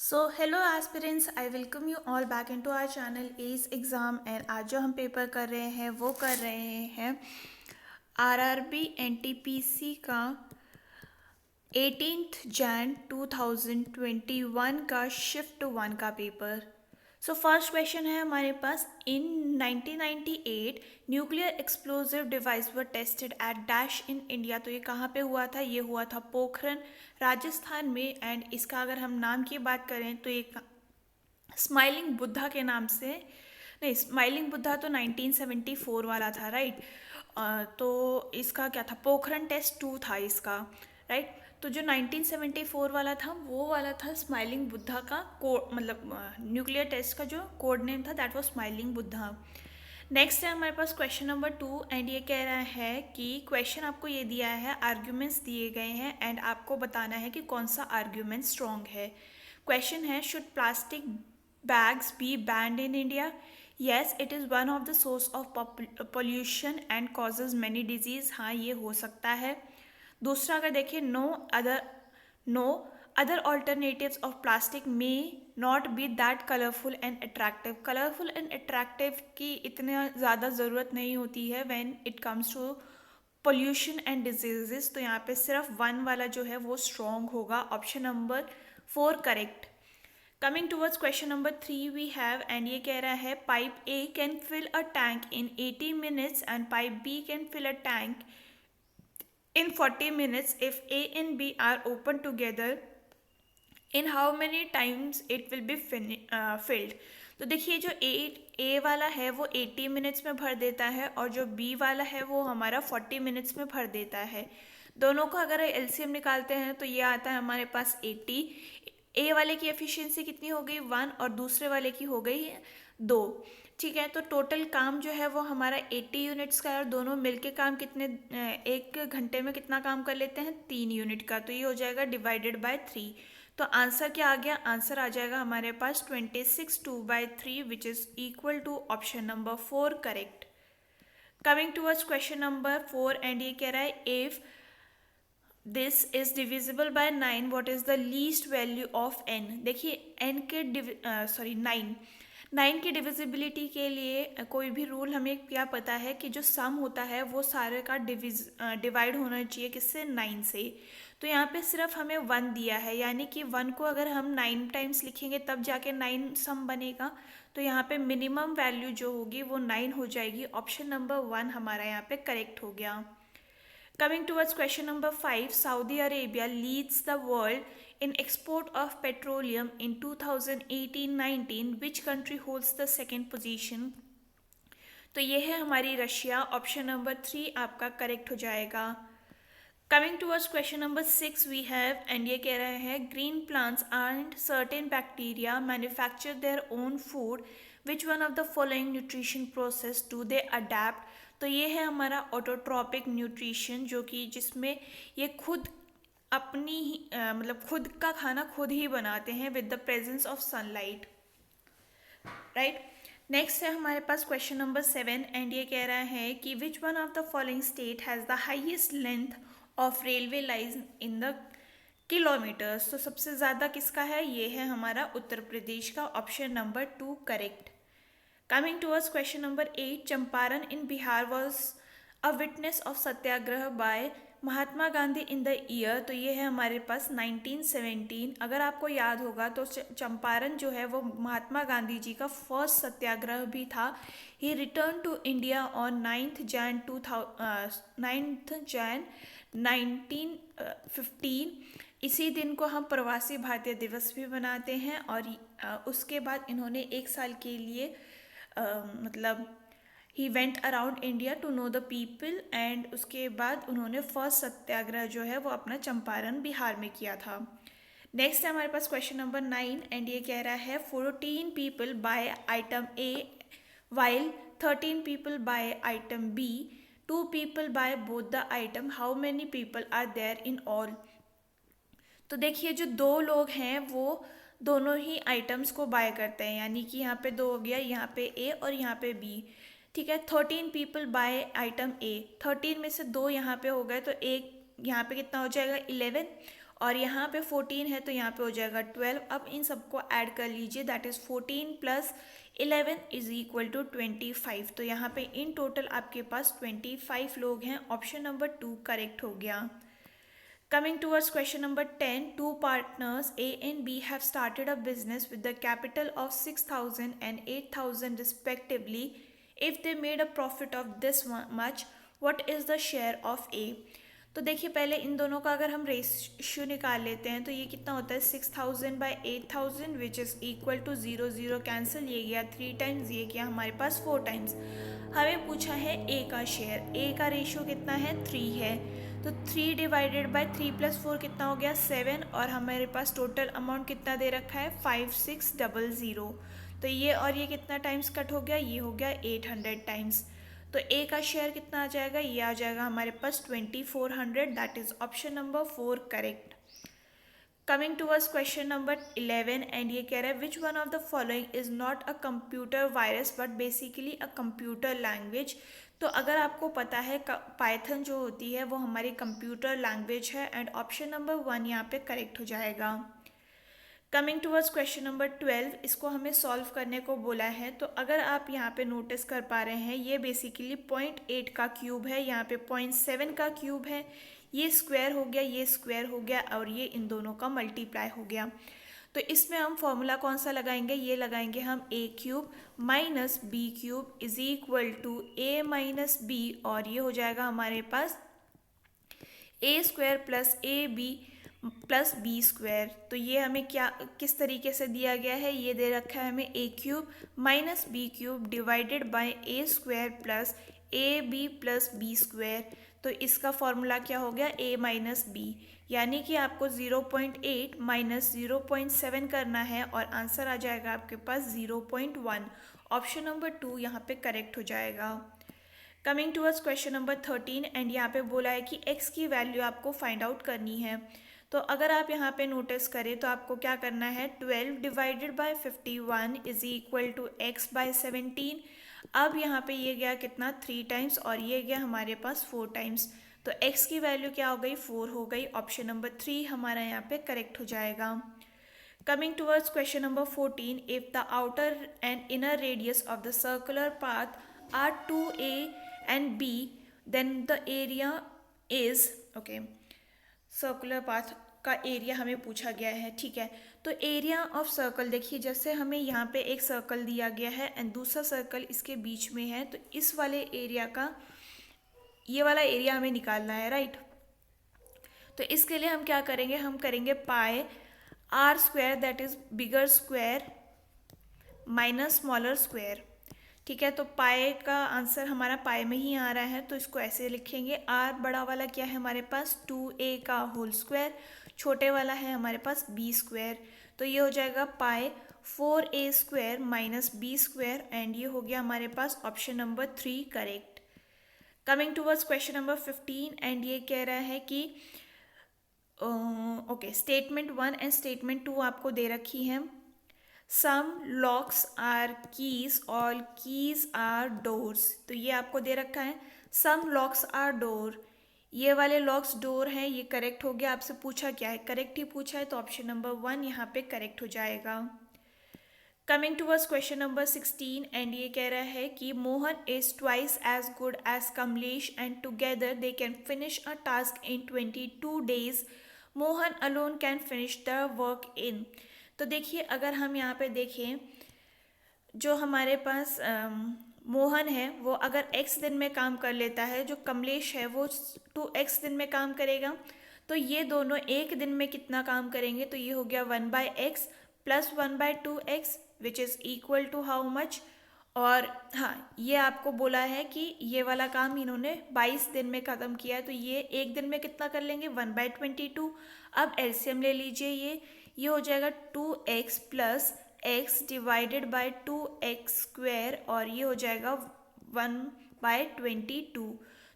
So hello aspirants, I welcome you all back into our channel ACE exam and आज जो हम paper कर रहे हैं वो कर रहे हैं आरआरबी एनटीपीसी का 18 जैन 2021 का शिफ्ट 1 का पेपर। सो फर्स्ट क्वेश्चन है हमारे पास, इन 1998 nuclear explosive device were tested eight dash in India. तो ये कहाँ पे हुआ था? ये हुआ था पोखरन राजस्थान में। एंड इसका अगर हम नाम की बात करें तो ये स्माइलिंग बुद्धा के नाम से, नहीं स्माइलिंग बुद्धा तो 1974 वाला था, राइट। तो इसका क्या था? पोखरन टेस्ट 2 था इसका, राइट। तो जो 1974 वाला था वो वाला था स्माइलिंग बुद्धा का मतलब न्यूक्लियर टेस्ट का जो कोड नेम था that was smiling Buddha. Next है हमारे पास क्वेश्चन नंबर 2 एंड ये कह रहा है कि क्वेश्चन आपको ये दिया है, आर्ग्यूमेंट्स दिए गए हैं एंड आपको बताना है कि कौन सा आर्ग्यूमेंट स्ट्रॉन्ग है। क्वेश्चन है, should plastic bags be banned in India? Yes, it is one of the source of pollution and causes many disease. हाँ, ये हो सकता है। दूसरा अगर देखिए, no other alternatives of plastic may not be that colorful and attractive. Colorful and attractive की इतने ज़्यादा ज़रूरत नहीं होती है when it comes to pollution and diseases। तो यहाँ पे सिर्फ 1 वाला जो है वो strong होगा। Option number 4 correct. Coming towards question number 3 we have, and ये कह रहा है pipe A can fill a tank in 80 minutes and pipe B can fill a tank in 40 minutes if A and B are open together in how many times it will be filled. तो देखिए, जो ए वाला है वो 80 minutes में भर देता है और जो बी वाला है वो हमारा 40 मिनट्स में भर देता है। दोनों को अगर एलसीएम निकालते हैं तो ये आता है हमारे पास 80। ए वाले की एफिशिएंसी कितनी हो गई? 1 और दूसरे वाले की हो गई 2। ठीक है, तो टोटल काम जो है वो हमारा 80 यूनिट्स का है और दोनों मिलके काम कितने, एक घंटे में कितना काम कर लेते हैं? 3 यूनिट का। तो ये हो जाएगा डिवाइडेड बाय 3। तो आंसर क्या आ गया? आंसर आ जाएगा हमारे पास 26 2/3 which is equal to option number 4 correct. Coming towards question number 4 and ये कह रहा है if this is divisible by 9 what is the least value of n. देखिए एन के 9 की डिविजिबिलिटी के लिए कोई भी रूल हमें क्या पता है कि जो सम होता है वो सारे का डिवाइड होना चाहिए किससे? 9 से। तो यहाँ पे सिर्फ हमें 1 दिया है, यानी कि 1 को अगर हम 9 टाइम्स लिखेंगे तब जाके 9 सम बनेगा। तो यहाँ पे मिनिमम वैल्यू जो होगी वो 9 हो जाएगी। ऑप्शन नंबर 1 हमारा यहाँ पे करेक्ट हो गया। Coming towards question number 5, Saudi Arabia leads the world in export of petroleum in 2018-19. Which country holds the second position? तो ये है हमारी रशिया। ऑप्शन नंबर 3 आपका करेक्ट हो जाएगा। Coming towards question number 6 we have, and ये कह रहे हैं green plants and certain bacteria manufacture their own food, which one of the following nutrition process do they adept. तो ये है हमारा ऑटोट्रॉपिक न्यूट्रिशन, जो कि जिसमें ये खुद अपनी ही मतलब खुद का खाना खुद ही बनाते हैं with the presence of sunlight, right. Next है हमारे पास क्वेश्चन नंबर 7 एंड ये कह रहा है कि which one of the following state has the highest length of railway line in the kilometres. तो सबसे ज़्यादा किसका है? ये है हमारा उत्तर प्रदेश का। Option number 2 correct. Coming towards question number 8, Champaran in Bihar was a witness of Satyagraha by Mahatma Gandhi in the year। तो ये है हमारे पास 1917। अगर आपको याद होगा तो चंपारण जो है वो महात्मा गांधी जी का फर्स्ट सत्याग्रह भी था। He return to India on 9th Jan 1915। इसी दिन को हम प्रवासी भारतीय दिवस भी मनाते हैं। और उसके बाद इन्होंने 1 साल के लिए मतलब ही went around India to know the people, and उसके बाद उन्होंने फर्स्ट सत्याग्रह जो है वो अपना चंपारण बिहार में किया था। नेक्स्ट है हमारे पास क्वेश्चन नंबर 9 एंड ये कह रहा है 14 people buy item A while 13 people buy item B, 2 people buy both the item, how many people are there in all. तो देखिए, जो 2 लोग हैं वो दोनों ही आइटम्स को बाय करते हैं, यानी कि यहाँ पे 2 हो गया, यहाँ पे ए और यहाँ पे बी। ठीक है, 13 पीपल बाय आइटम ए, 13 में से 2 यहाँ पे हो गए तो एक यहाँ पे कितना हो जाएगा? 11। और यहाँ पे 14 है तो यहाँ पे हो जाएगा 12। अब इन सबको ऐड कर लीजिए, that is 14 plus 11 is equal to 25। तो यहाँ पे इन टोटल आपके पास 25 लोग हैं। ऑप्शन नंबर 2 करेक्ट हो गया। Coming towards question number 10, two partners A and B have started a business with the capital of 6,000 and 8,000 respectively. If they made a profit of this much, what is the share of A? तो देखिए पहले इन दोनों का अगर हम ratio निकाल लेते हैं तो ये कितना होता है 6,000 by 8,000 which is equal to 0 0 cancel, ये गया 3 टाइम्स, ये गया हमारे पास 4 टाइम्स। हमें पूछा है ए का शेयर, ए का रेशियो कितना है 3 है, तो 3 डिवाइडेड बाई 3 प्लस 4 कितना हो गया 7, और हमारे पास टोटल अमाउंट कितना दे रखा है 5600। तो ये और ये कितना टाइम्स कट हो गया, ये हो गया 800 टाइम्स। तो ए का शेयर कितना आ जाएगा, ये आ जाएगा हमारे पास 2400, that is option number 4 correct. Coming towards question number 11 and ये कह रहा है which one of the following is not a computer virus but basically a computer language. तो अगर आपको पता है पाइथन जो होती है वो हमारी कंप्यूटर लैंग्वेज है, एंड ऑप्शन नंबर 1 यहाँ पे करेक्ट हो जाएगा। कमिंग टूवर्ड्स क्वेश्चन नंबर 12, इसको हमें सॉल्व करने को बोला है। तो अगर आप यहाँ पे नोटिस कर पा रहे हैं ये बेसिकली 0.8 का क्यूब है, यहाँ पे 0.7 का क्यूब है, ये स्क्वायर हो गया, ये स्क्वायर हो गया, और ये इन दोनों का मल्टीप्लाई हो गया। तो इसमें हम फॉर्मूला कौन सा लगाएंगे, ये लगाएंगे हम A cube minus B cube is equal to A minus B, और ये हो जाएगा हमारे पास A square plus A B plus B square. तो ये हमें क्या किस तरीके से दिया गया है, ये दे रखा है हमें A cube minus B cube divided by A square plus A B plus B square. तो इसका फॉर्मूला क्या हो गया ए माइनस बी, यानी कि आपको 0.8 माइनस 0.7 करना है और आंसर आ जाएगा आपके पास 0.1। ऑप्शन नंबर 2 यहाँ पे करेक्ट हो जाएगा। Coming towards question number 13 and यहाँ पे बोला है कि x की वैल्यू आपको फाइंड आउट करनी है। तो अगर आप यहाँ पे नोटिस करें तो आपको क्या करना है 12 divided by 51 is equal to x by 17। अब यहाँ पे ये गया कितना 3 टाइम्स और ये गया हमारे पास 4 टाइम्स, तो x की वैल्यू क्या हो गई 4 हो गई। ऑप्शन नंबर 3 हमारा यहाँ पे करेक्ट हो जाएगा। Coming towards question number 14, if the outer and inner radius of the circular path are 2a and b, then the area is okay. Circular path का एरिया हमें पूछा गया है, ठीक है। तो एरिया ऑफ सर्कल देखिए, जैसे हमें यहाँ पे एक सर्कल दिया गया है एंड दूसरा सर्कल इसके बीच में है, तो इस वाले एरिया का ये वाला एरिया हमें निकालना है, राइट। तो इसके लिए हम क्या करेंगे, हम करेंगे pi R square that is bigger square minus smaller square, ठीक है। तो पाई का आंसर हमारा पाई में ही आ रहा है, तो इसको ऐसे लिखेंगे आर बड़ा वाला क्या है हमारे पास 2a का होल स्क्वायर, छोटे वाला है हमारे पास b स्क्वायर। तो ये हो जाएगा pi 4a square minus b square, and ये हो गया हमारे पास option number 3 correct. Coming towards question number 15 and ये कह रहा है कि ओके स्टेटमेंट 1 एंड स्टेटमेंट 2 आपको दे रखी है। Some locks are keys, all keys are doors, तो ये आपको दे रखा है सम लॉक्स आर डोर, ये वाले लॉक्स डोर हैं, ये करेक्ट हो गया। आपसे पूछा क्या है, करेक्ट ही पूछा है, तो ऑप्शन नंबर 1 यहाँ पे करेक्ट हो जाएगा। Coming towards question number 16 and ये कह रहा है कि Mohan is twice as good as Kamlesh and together they can finish a task in 22 days। Mohan alone can finish the work in. तो देखिए अगर हम यहाँ पे देखें, जो हमारे पास मोहन है वो अगर x दिन में काम कर लेता है, जो कमलेश है वो 2x दिन में काम करेगा, तो ये दोनों एक दिन में कितना काम करेंगे, तो ये हो गया 1/x plus 1/2x which is equal to how much. और हाँ, ये आपको बोला है कि ये वाला काम इन्होंने 22 दिन में ख़त्म किया है, तो ये एक दिन में कितना कर लेंगे 1/22। अब एलसीएम ले लीजिए, ये हो जाएगा 2x plus x divided by 2x square, और ये हो जाएगा 1/22।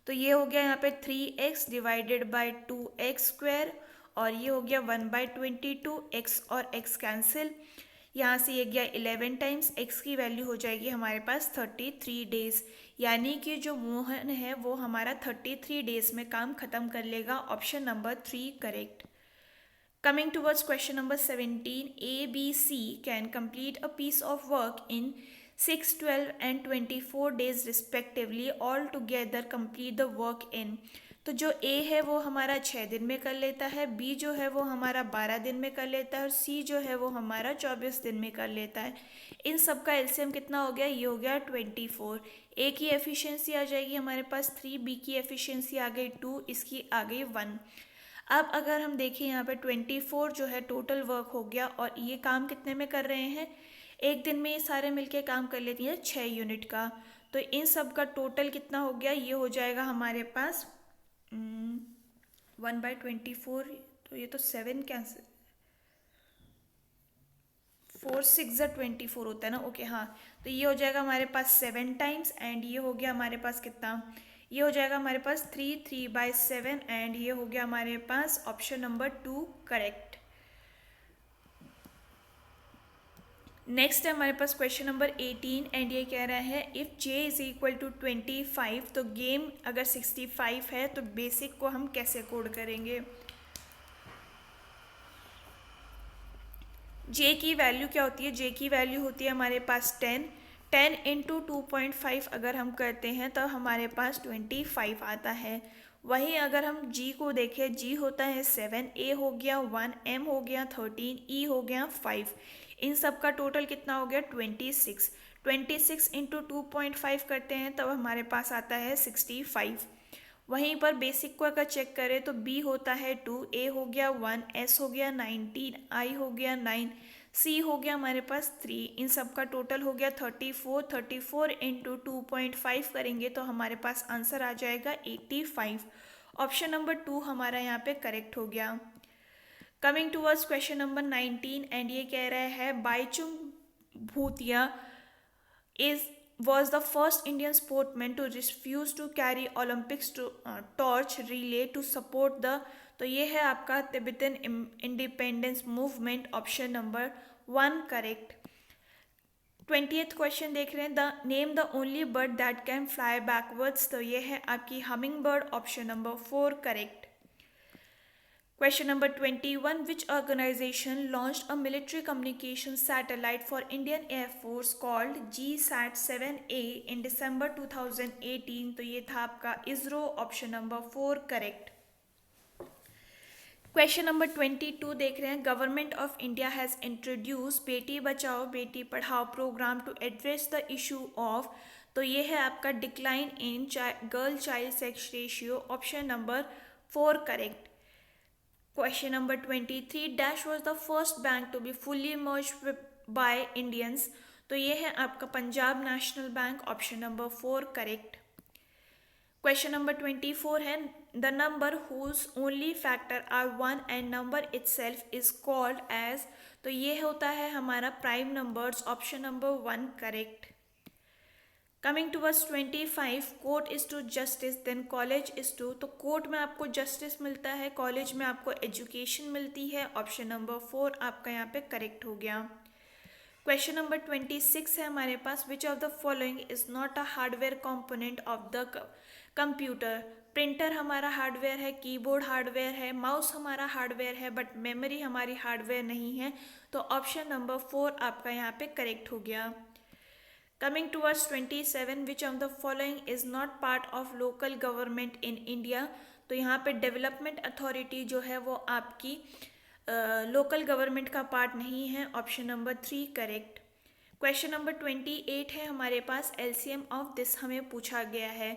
तो ये हो गया यहाँ पे 3x divided by 2x square, और ये हो गया 1/22, x और x कैंसिल, यहाँ से ये गया 11 टाइम्स, x की वैल्यू हो जाएगी हमारे पास 33 डेज, यानी कि जो मोहन है वो हमारा 33 डेज में काम ख़त्म कर लेगा। Option number 3 correct. Coming towards question number 17, A, B, C can complete a piece of work in 6, 12 and 24 days respectively. All together complete the work in. तो जो A है वो हमारा 6 दिन में कर लेता है, B जो है वो हमारा 12 दिन में कर लेता है और C जो है वो हमारा 24 दिन में कर लेता है. इन सब का एलसीएम कितना हो गया? ये हो गया 24. A की एफिशिएंसी आ जाएगी हमारे पास 3, B की एफिशिएंसी आ गई 2, इसकी आ गई 1. अब अगर हम देखें यहाँ पे 24 जो है टोटल वर्क हो गया और ये काम कितने में कर रहे हैं? एक दिन में ये सारे मिलके काम कर लेती हैं 6 यूनिट का. तो इन सब का टोटल कितना हो गया? ये हो जाएगा हमारे पास 1/24. तो ये तो 7 कैंसिल, 4 6 24 होता है ना. ओके हाँ, तो ये हो जाएगा हमारे पास 7 टाइम्स एंड ये हो गया हमारे पास कितना? ये हो जाएगा हमारे पास 3/7 एंड ये हो गया हमारे पास ऑप्शन नंबर 2 करेक्ट. नेक्स्ट है हमारे पास क्वेश्चन नंबर 18 एंड ये कह रहा है if J is equal to 25 तो गेम अगर 65 है तो बेसिक को हम कैसे कोड करेंगे? J की वैल्यू क्या होती है? J की वैल्यू होती है हमारे पास 10 इंटू 2.5 अगर हम करते हैं तो हमारे पास 25 आता है. वहीं अगर हम G को देखें, G होता है 7, A हो गया 1, M हो गया 13, E हो गया 5. इन सब का टोटल कितना हो गया? 26 इंटू 2.5 करते हैं तब हमारे पास आता है 65. वहीं पर बेसिक को अगर चेक करें तो B होता है 2, A हो गया 1, S हो गया 19, I हो गया 9, C हो गया हमारे पास 3. इन सब का टोटल हो गया 34 इंटू 2.5 करेंगे तो हमारे पास आंसर आ जाएगा 85. ऑप्शन नंबर 2 हमारा यहाँ पे करेक्ट हो गया. Coming towards question number 19 and ये कह रहा है बाईचुंग भूतिया was the first Indian sportsman to refuse to carry Olympics torch relay to support the. तो ये है आपका Tibetan independence movement. Option number 1 correct. 20th question देख रहे हैं the name the only bird that can fly backwards. तो ये है आपकी humming bird. Option number 4 correct. Question number 21. Which organization launched a military communication satellite for Indian Air Force called GSAT-7A in December 2018? तो ये था आपका ISRO. Option number 4 correct. Question number 22 देख रहे हैं government of India has introduce Beti Bachao Beti Padhao programme to address the issue of. तो ये है आपका decline in girl child sex ratio. Option number 4 correct. Question number 23. Dash was the first bank to be fully merged by Indians. तो ये है आपका Punjab National Bank. Option number 4 correct. Question number 24 है the number whose only factor are 1 and number itself is called as. तो ये होता है हमारा prime numbers. Option number 1 correct. Coming towards 25. Court is to justice then college is to. तो court में आपको justice मिलता है, कॉलेज में आपको एजुकेशन मिलती है. ऑप्शन नंबर 4 आपका यहाँ पे करेक्ट हो गया. क्वेश्चन नंबर 26 है हमारे पास which of the following is not a hardware component of the computer. Printer हमारा हार्डवेयर है, कीबोर्ड हार्डवेयर है, माउस हमारा हार्डवेयर है बट मेमोरी हमारी हार्डवेयर नहीं है. तो ऑप्शन नंबर 4 आपका यहाँ पे करेक्ट हो गया. Coming towards 27, which of the following is not part of local government in India? तो यहाँ पे डेवलपमेंट अथॉरिटी जो है वो आपकी लोकल गवर्नमेंट का पार्ट नहीं है. Option number 3 correct. Question number 28 है हमारे पास एलसीएम ऑफ दिस हमें पूछा गया है.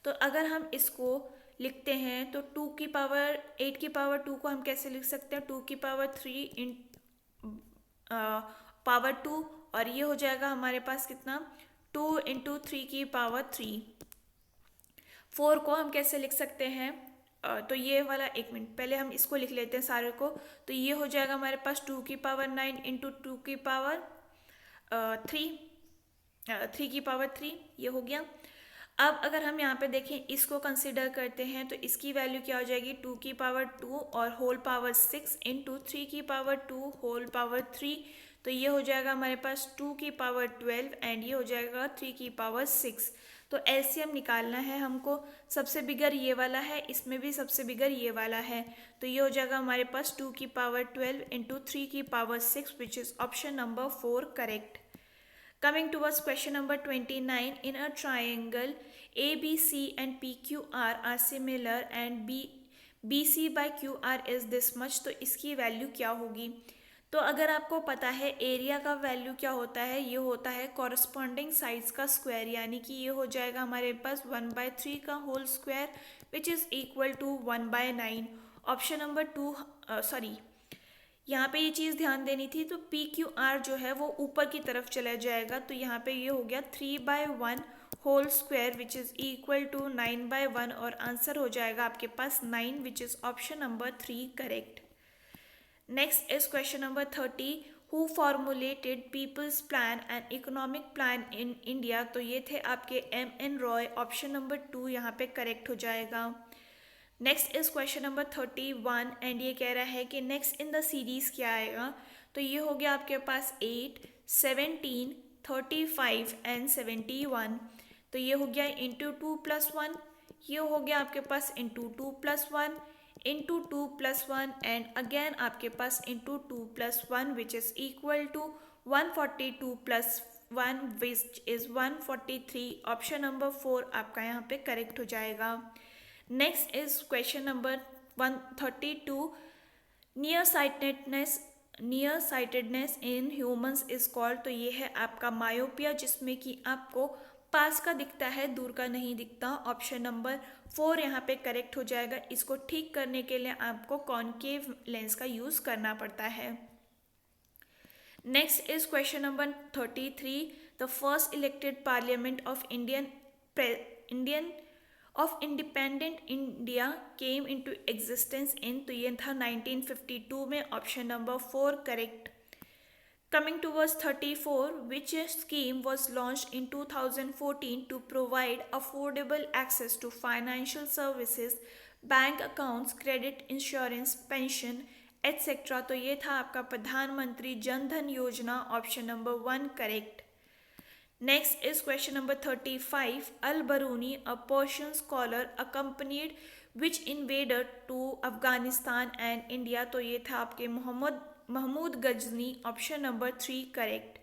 तो अगर हम इसको लिखते हैं तो 2 की पावर 8 की पावर 2 को हम कैसे लिख सकते हैं? 2 की पावर 3 इन पावर 2 और ये हो जाएगा हमारे पास कितना? 2 इंटू 3 की पावर 3. 4 को हम कैसे लिख सकते हैं? तो ये वाला एक मिनट पहले हम इसको लिख लेते हैं सारे को. तो ये हो जाएगा हमारे पास 2 की पावर 9 इंटू 2 की पावर 3 की पावर 3. ये हो गया. अब अगर हम यहाँ पे देखें इसको कंसिडर करते हैं तो इसकी वैल्यू क्या हो जाएगी? 2 की पावर 2 और होल पावर 6 इंटू 3 की पावर 2 होल पावर 3. तो ये हो जाएगा हमारे पास 2 की पावर 12 एंड ये हो जाएगा 3 की पावर 6. तो एलसीएम निकालना है हमको। सबसे बिगर ये वाला है, इसमें भी सबसे बिगर ये वाला है, तो ये हो जाएगा हमारे पास 2 की पावर 12 इंटू 3 की power 6 which is option number 4 correct. Coming towards question number 29, in a triangle ABC and PQR are similar and BC by QR is this much, तो इसकी वैल्यू क्या होगी? तो अगर आपको पता है एरिया का वैल्यू क्या होता है, ये होता है कॉरस्पॉन्डिंग साइड्स का स्क्वायर, यानी कि ये हो जाएगा हमारे पास 1/3 का whole square which is equal to 1/9। Option number 2 sorry, यहाँ पे ये चीज़ ध्यान देनी थी, तो पी क्यू आर जो है वो ऊपर की तरफ चला जाएगा, तो यहाँ पे ये हो गया 3/1 whole square which is equal to 9/1 और आंसर हो जाएगा आपके पास 9 which is option number 3 correct. Next is question number 30, who formulated people's plan and economic plan in India, तो ये थे आपके M.N. रॉय, ऑप्शन नंबर 2 यहाँ पे करेक्ट हो जाएगा। Next is question number 31 and ये कह रहा है कि नेक्स्ट इन द सीरीज क्या आएगा, तो ये हो गया आपके पास 8, 17, 35 एंड 71, तो ये हो गया इंटू 2+1, ये हो गया आपके पास इंटू 2+1 इंटू 2+1 एंड अगेन आपके पास into 2+1 which is equal to 142 + 1 which is 143। Option number 4 आपका यहाँ पे करेक्ट हो जाएगा। Next is question number 132, near sightedness in humans is called, तो ये है आपका मायोपिया, जिसमें कि आपको पास का दिखता है, दूर का नहीं दिखता। ऑप्शन नंबर 4 यहाँ पे करेक्ट हो जाएगा। इसको ठीक करने के लिए आपको कॉनकेव लेंस का यूज करना पड़ता है। Next is question number 33, the first elected parliament of independent India came into existence in, तो ये था 1952 में, option number 4 correct. Coming towards 34, which scheme was launched in 2014 to provide affordable access to financial services, bank accounts, credit insurance, pension, etc. तो ये था आपका प्रधानमंत्री Jan Dhan Yojana, option number 1 correct. Next is question number 35, Al Biruni, a Persian scholar, accompanied which invader to Afghanistan and India, तो ये था आपके Mahmud Ghazni, option number 3 correct.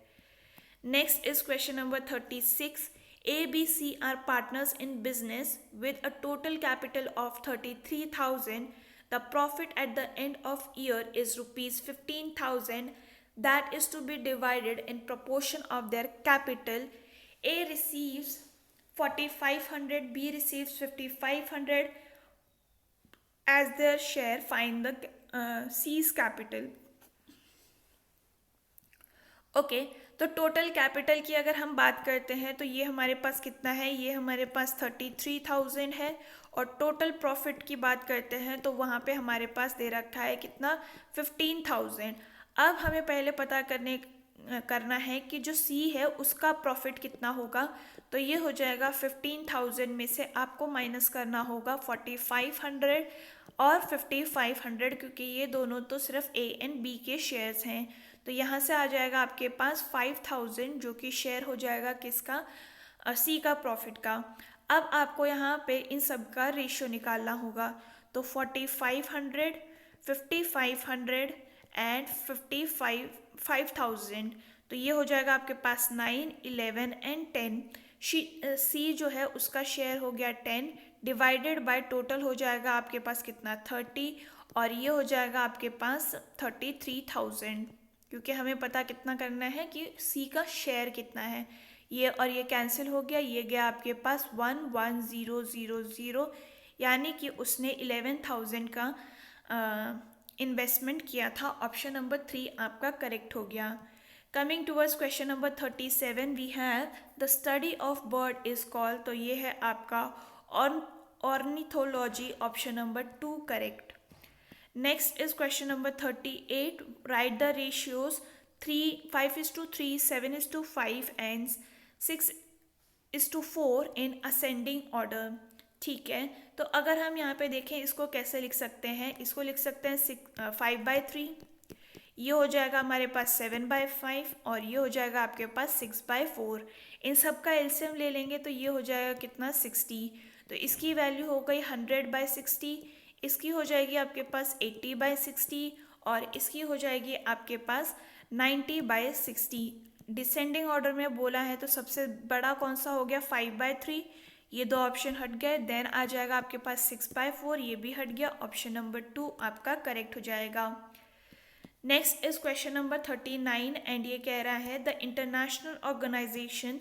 Next is question number 36, ABC are partners in business with a total capital of 33,000, the profit at the end of year is ₹15,000, that is to be divided in proportion of their capital. A receives 4,500, B receives 5,500 as their share. Find the C's capital. Okay, तो total capital की अगर हम बात करते हैं तो ये हमारे पास कितना है, ये हमारे पास 33,000 है, और टोटल प्रॉफिट की बात करते हैं तो वहाँ पे हमारे पास दे रखा है कितना, 15,000। अब हमें पहले पता करना है कि जो सी है उसका प्रॉफिट कितना होगा, तो ये हो जाएगा 15,000 में से आपको माइनस करना होगा 4,500 और 5,500, क्योंकि ये दोनों तो सिर्फ ए एंड बी के शेयर्स हैं, तो यहाँ से आ जाएगा आपके पास 5,000 जो कि शेयर हो जाएगा किसका, सी का प्रॉफिट का। अब आपको यहाँ पे इन सब का रेशियो निकालना होगा, तो 4,500, 5,500 एंड 5,000, तो ये हो जाएगा आपके पास 9, 11 एंड 10। सी जो है उसका शेयर हो गया 10 डिवाइडेड बाय टोटल हो जाएगा आपके पास कितना, 30, और ये हो जाएगा आपके पास 33,000, क्योंकि हमें पता कितना करना है कि सी का शेयर कितना है। ये और ये कैंसिल हो गया, ये गया आपके पास 1,1000, यानी कि उसने 11,000 का इन्वेस्टमेंट किया था। ऑप्शन नंबर 3 आपका करेक्ट हो गया। Coming towards question number 37, we have the study of bird is called, तो ये है आपका ornithology, option number 2 correct. Next is question number 38, write the ratios 5:3, 7:5 and 6:4 in ascending order. ठीक है, तो अगर हम यहाँ पे देखें इसको कैसे लिख सकते हैं, इसको लिख सकते हैं 5/3, ये हो जाएगा हमारे पास 7/5 और ये हो जाएगा आपके पास 6/4। इन सब का एलसीएम ले लेंगे तो ये हो जाएगा कितना 60। तो इसकी वैल्यू हो गई 100/60, इसकी हो जाएगी आपके पास 80/60 और इसकी हो जाएगी आपके पास 90/60। डिसेंडिंग ऑर्डर में बोला है तो सबसे बड़ा कौन सा हो गया 5/3, ये दो ऑप्शन हट गए। देन आ जाएगा आपके पास 6/4, ये भी हट गया। ऑप्शन नंबर 2 आपका करेक्ट हो जाएगा। Next is question number 39 and ये कह रहा है the international organisation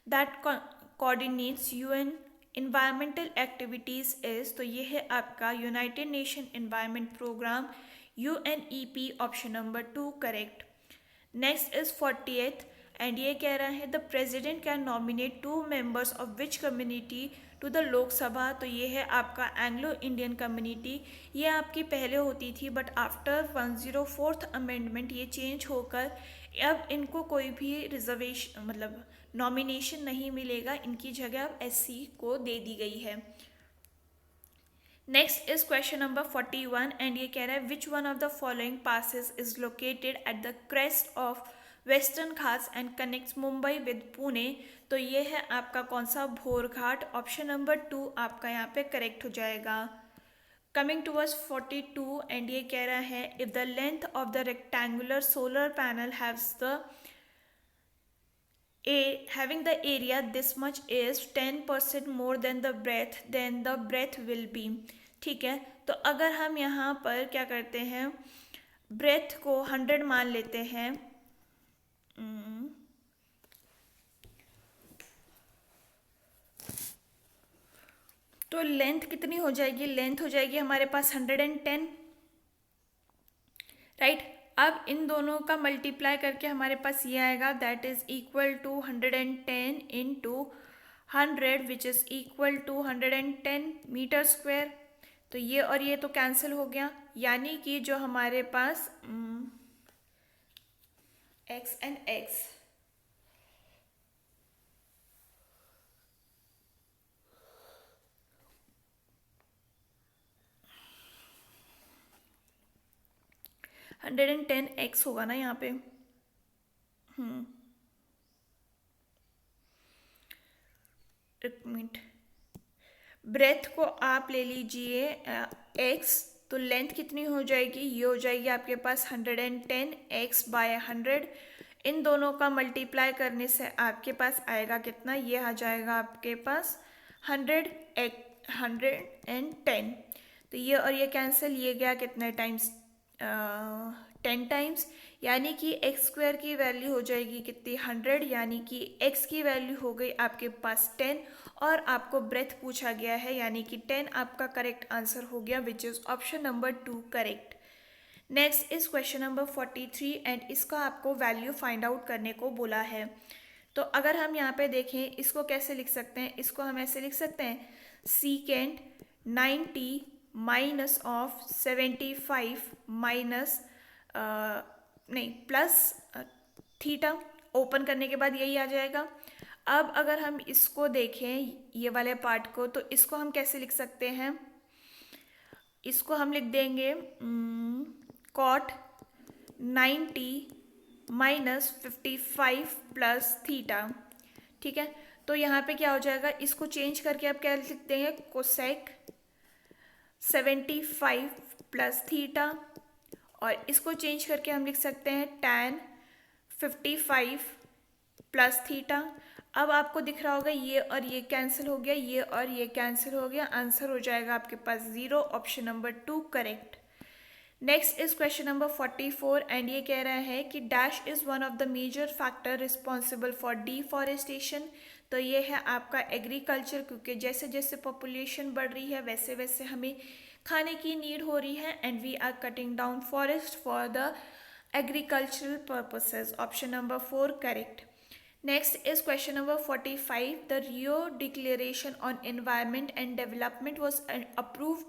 that coordinates UN environmental activities is, तो ये है आपका United Nation Environment Programme UNEP। Option number 2 correct. Next is 40th and ये कह रहा है the president can nominate 2 members of which community to the Lok Sabha, तो ये है आपका एंग्लो इंडियन कम्युनिटी। ये आपकी पहले होती थी बट आफ्टर 104th अमेंडमेंट ये चेंज होकर अब इनको कोई भी रिजर्वेशन मतलब नॉमिनेशन नहीं मिलेगा, इनकी जगह अब SC को दे दी गई है। Next is question number 41 and ये कह रहा है which one of the following passes is located at the crest of western Ghats and connects Mumbai with Pune, तो ये है आपका कौन सा भोर घाट। ऑप्शन नंबर 2 आपका यहाँ पे करेक्ट हो जाएगा। कमिंग टूवर्ड्स 42 एंड ये कह रहा है if the length of the rectangular solar panel haves the having the area this much is 10% more than the breadth, then the breadth will be। ठीक है, तो अगर हम यहाँ पर क्या करते हैं ब्रेथ को 100 मान लेते हैं, तो लेंथ कितनी हो जाएगी, लेंथ हो जाएगी हमारे पास 110, राइट। अब इन दोनों का मल्टीप्लाई करके हमारे पास ये आएगा that is equal to 110 into 100 which is equal to 110 metre square. तो ये और ये तो कैंसिल हो गया, यानी कि जो हमारे पास x एंड x 110x होगा ना यहाँ पे। एक मिनट, ब्रेथ को आप ले लीजिए x, तो लेंथ कितनी हो जाएगी, ये हो जाएगी आपके पास 110x/100। इन दोनों का मल्टीप्लाई करने से आपके पास आएगा कितना, ये आ जाएगा आपके पास 110। तो ये और ये कैंसिल, ये गया कितने टाइम्स 10 टाइम्स, यानी कि एक्स स्क्वायर की वैल्यू हो जाएगी कितनी 100, यानी कि x की वैल्यू हो गई आपके पास 10 और आपको ब्रेथ पूछा गया है, यानी कि 10 आपका करेक्ट आंसर हो गया विच is option number 2 correct. Next is question number 43 and इसका आपको वैल्यू फाइंड आउट करने को बोला है। तो अगर हम यहाँ पे देखें इसको कैसे लिख सकते हैं, इसको हम ऐसे लिख सकते हैं सीकेंट 90 माइनस ऑफ 75 माइनस नहीं प्लस थीटा, ओपन करने के बाद यही आ जाएगा। अब अगर हम इसको देखें ये वाले पार्ट को, तो इसको हम कैसे लिख सकते हैं, इसको हम लिख देंगे कॉट 90 माइनस 55 प्लस थीटा। ठीक है, तो यहाँ पे क्या हो जाएगा, इसको चेंज करके आप क्या लिख देंगे कोसेक 75 प्लस थीटा, और इसको चेंज करके हम लिख सकते हैं tan 55 प्लस थीटा। अब आपको दिख रहा होगा ये और ये कैंसिल हो गया, ये और ये कैंसिल हो गया, आंसर हो जाएगा आपके पास 0, option number 2 correct. Next is question number 44 and ये कह रहा है कि dash is one of the major factor responsible for deforestation, तो ये है आपका एग्रीकल्चर, क्योंकि जैसे जैसे पॉपुलेशन बढ़ रही है वैसे वैसे हमें खाने की नीड हो रही है and we are cutting down forest for the agricultural purposes, option number 4 correct. Next is question number 45 the Rio Declaration on environment and development was approved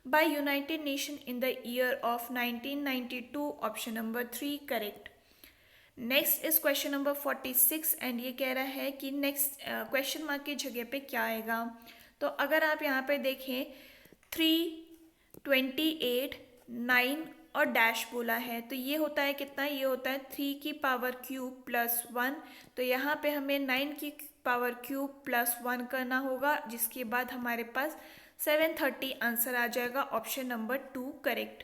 by United Nations in the year of 1992, option number 3 correct. Next is question number 46 and ये कह रहा है कि next question mark की जगह पे क्या आएगा। तो अगर आप यहाँ पे देखें 3, 28, 9 और डैश बोला है, तो ये होता है कितना, ये होता है 3 की पावर क्यूब प्लस 1। तो यहाँ पे हमें 9 की पावर क्यूब प्लस 1 करना होगा, जिसके बाद हमारे पास 730 आंसर आ जाएगा, option number 2 correct.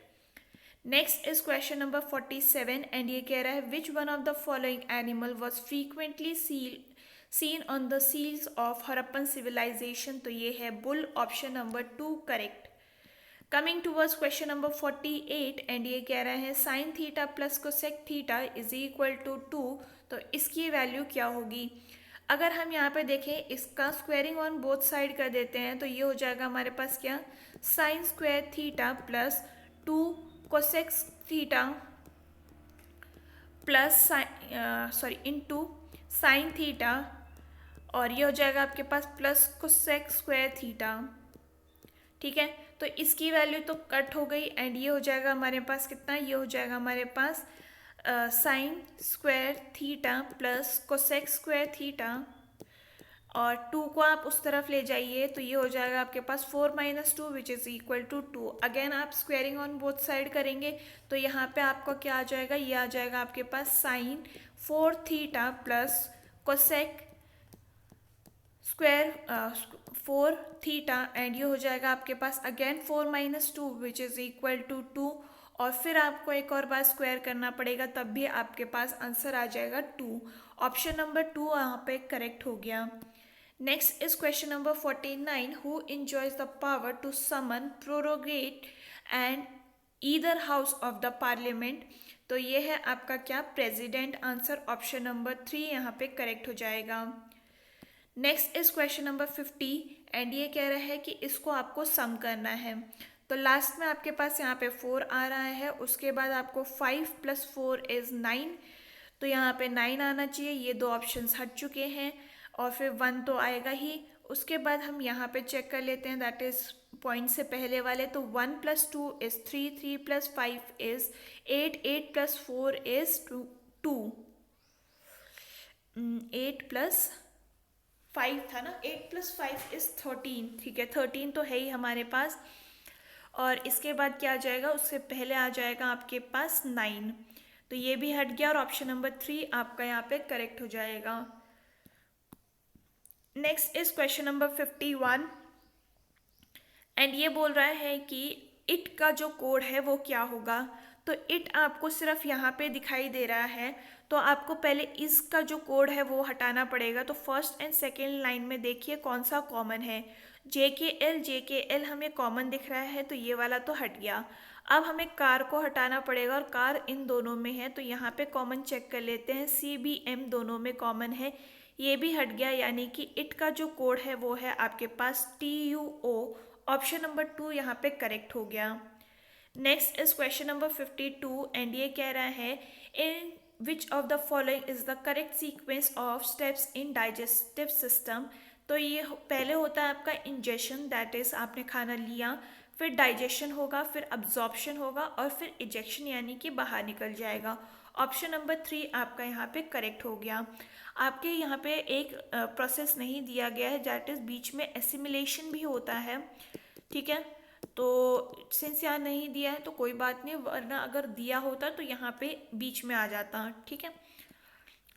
Next is question number 47 and ये कह रहा है which one of the following animal was frequently seen on the seals of Harappan civilisation. तो ये है bull, option number 2 correct. Coming towards question number 48 and ये कह रहा है sine theta plus cosec theta is equal to 2। तो इसकी value क्या होगी। अगर हम यहाँ पे देखें, इसका स्क्वायरिंग ऑन बोथ साइड कर देते हैं तो ये हो जाएगा हमारे पास क्या, sign square theta plus 2 cosec theta plus into sine theta, और ये हो जाएगा आपके पास प्लस कोसेक स्क्वायर थीटा। ठीक है, तो इसकी वैल्यू तो कट हो गई एंड ये हो जाएगा हमारे पास कितना, ये हो जाएगा हमारे पास sine square theta plus cosec square theta, और 2 को आप उस तरफ ले जाइए तो ये हो जाएगा आपके पास 4 minus 2 which is equal to 2। Again आप स्क्वायरिंग ऑन बोथ साइड करेंगे तो यहाँ पे आपका क्या आ जाएगा, ये आ जाएगा आपके पास sine 4 theta plus cosec square 4 theta, and ये हो जाएगा आपके पास again 4 minus 2 which is equal to 2, और फिर आपको एक और बार स्क्वायर करना पड़ेगा, तब भी आपके पास आंसर आ जाएगा 2। ऑप्शन नंबर 2 यहाँ पे करेक्ट हो गया। Next is question number 49 who enjoys the power to summon prorogate and either house of the parliament. तो ये है आपका क्या, प्रेसिडेंट। आंसर ऑप्शन नंबर 3 यहाँ पे करेक्ट हो जाएगा। Next is question number 50 and ये कह रहा है कि इसको आपको सम करना है। तो लास्ट में आपके पास यहाँ पे 4 आ रहा है, उसके बाद आपको 5 प्लस 4 इज 9, तो यहाँ पे 9 आना चाहिए, ये दो ऑप्शंस हट चुके हैं, और फिर 1 तो आएगा ही। उसके बाद हम यहाँ पे चेक कर लेते हैं, दैट इज पॉइंट से पहले वाले, तो 1 plus 2 is 3, 3 plus 5 is 8, 8 plus 4 is 2, 8 plus 5 था ना, 8 प्लस 5 इज 13। ठीक है, 13 तो है ही हमारे पास, और इसके बाद क्या आ जाएगा, उससे पहले आ जाएगा आपके पास 9, तो ये भी हट गया, और ऑप्शन नंबर 3 आपका यहाँ पे करेक्ट हो जाएगा। Next is question number 51 and ये बोल रहा है कि इट का जो कोड है वो क्या होगा। तो इट आपको सिर्फ यहाँ पे दिखाई दे रहा है, तो आपको पहले इसका जो कोड है वो हटाना पड़ेगा। तो फर्स्ट एंड सेकेंड लाइन में देखिए कौन सा कॉमन है, JKL हमें कॉमन दिख रहा है, तो ये वाला तो हट गया। अब हमें कार को हटाना पड़ेगा, और कार इन दोनों में है, तो यहाँ पे कॉमन चेक कर लेते हैं, CBM दोनों में कॉमन है, ये भी हट गया, यानी कि इट का जो कोड है वो है आपके पास TUO। ऑप्शन नंबर 2 यहाँ पे करेक्ट हो गया। Next is question number 52 and ये कह रहा है in which of the following is the correct sequence of steps in digestive system. तो ये पहले होता है आपका इंजेशन, दैट इज आपने खाना लिया, फिर डाइजेशन होगा, फिर अब्जॉर्प्शन होगा, और फिर इजेक्शन यानी कि बाहर निकल जाएगा। ऑप्शन नंबर 3 आपका यहाँ पे करेक्ट हो गया। आपके यहाँ पे एक प्रोसेस नहीं दिया गया है, दैट इज बीच में एसिमिलेशन भी होता है। ठीक है, तो सिंस यहाँ नहीं दिया है तो कोई बात नहीं, वरना अगर दिया होता तो यहाँ पे बीच में आ जाता। ठीक है,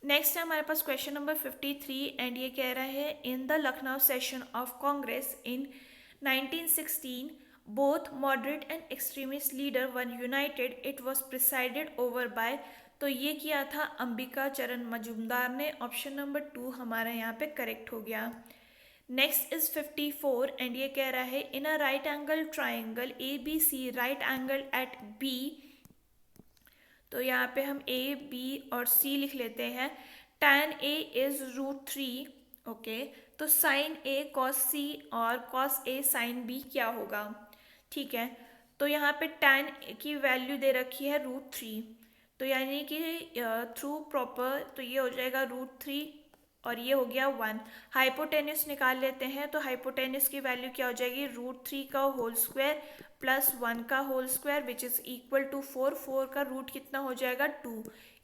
नेक्स्ट है हमारे पास क्वेश्चन नंबर 53 एंड ये कह रहा है in the Lucknow session of Congress in 1916 both moderate and extremist leader were United, it was presided over by. तो ये किया था अंबिका चरण मजूमदार ने। ऑप्शन नंबर 2 हमारा यहाँ पे करेक्ट हो गया। नेक्स्ट इज 54 एंड ये कह रहा है in a right angle triangle ABC right angle at B। तो यहाँ पे हम A, B और C लिख लेते हैं। tan A is √3। ओके, तो sin A cos C और cos A sin B क्या होगा। ठीक है, तो यहाँ पे tan की वैल्यू दे रखी है √3, तो यानी कि थ्रू प्रॉपर, तो ये हो जाएगा √3 और ये हो गया 1। हाइपोटेन्यूस निकाल लेते हैं, तो हाइपोटेन्यूस की वैल्यू क्या हो जाएगी, √3 का होल स्क्वायर प्लस 1 का whole square which is equal to 4। 4 का रूट कितना हो जाएगा 2,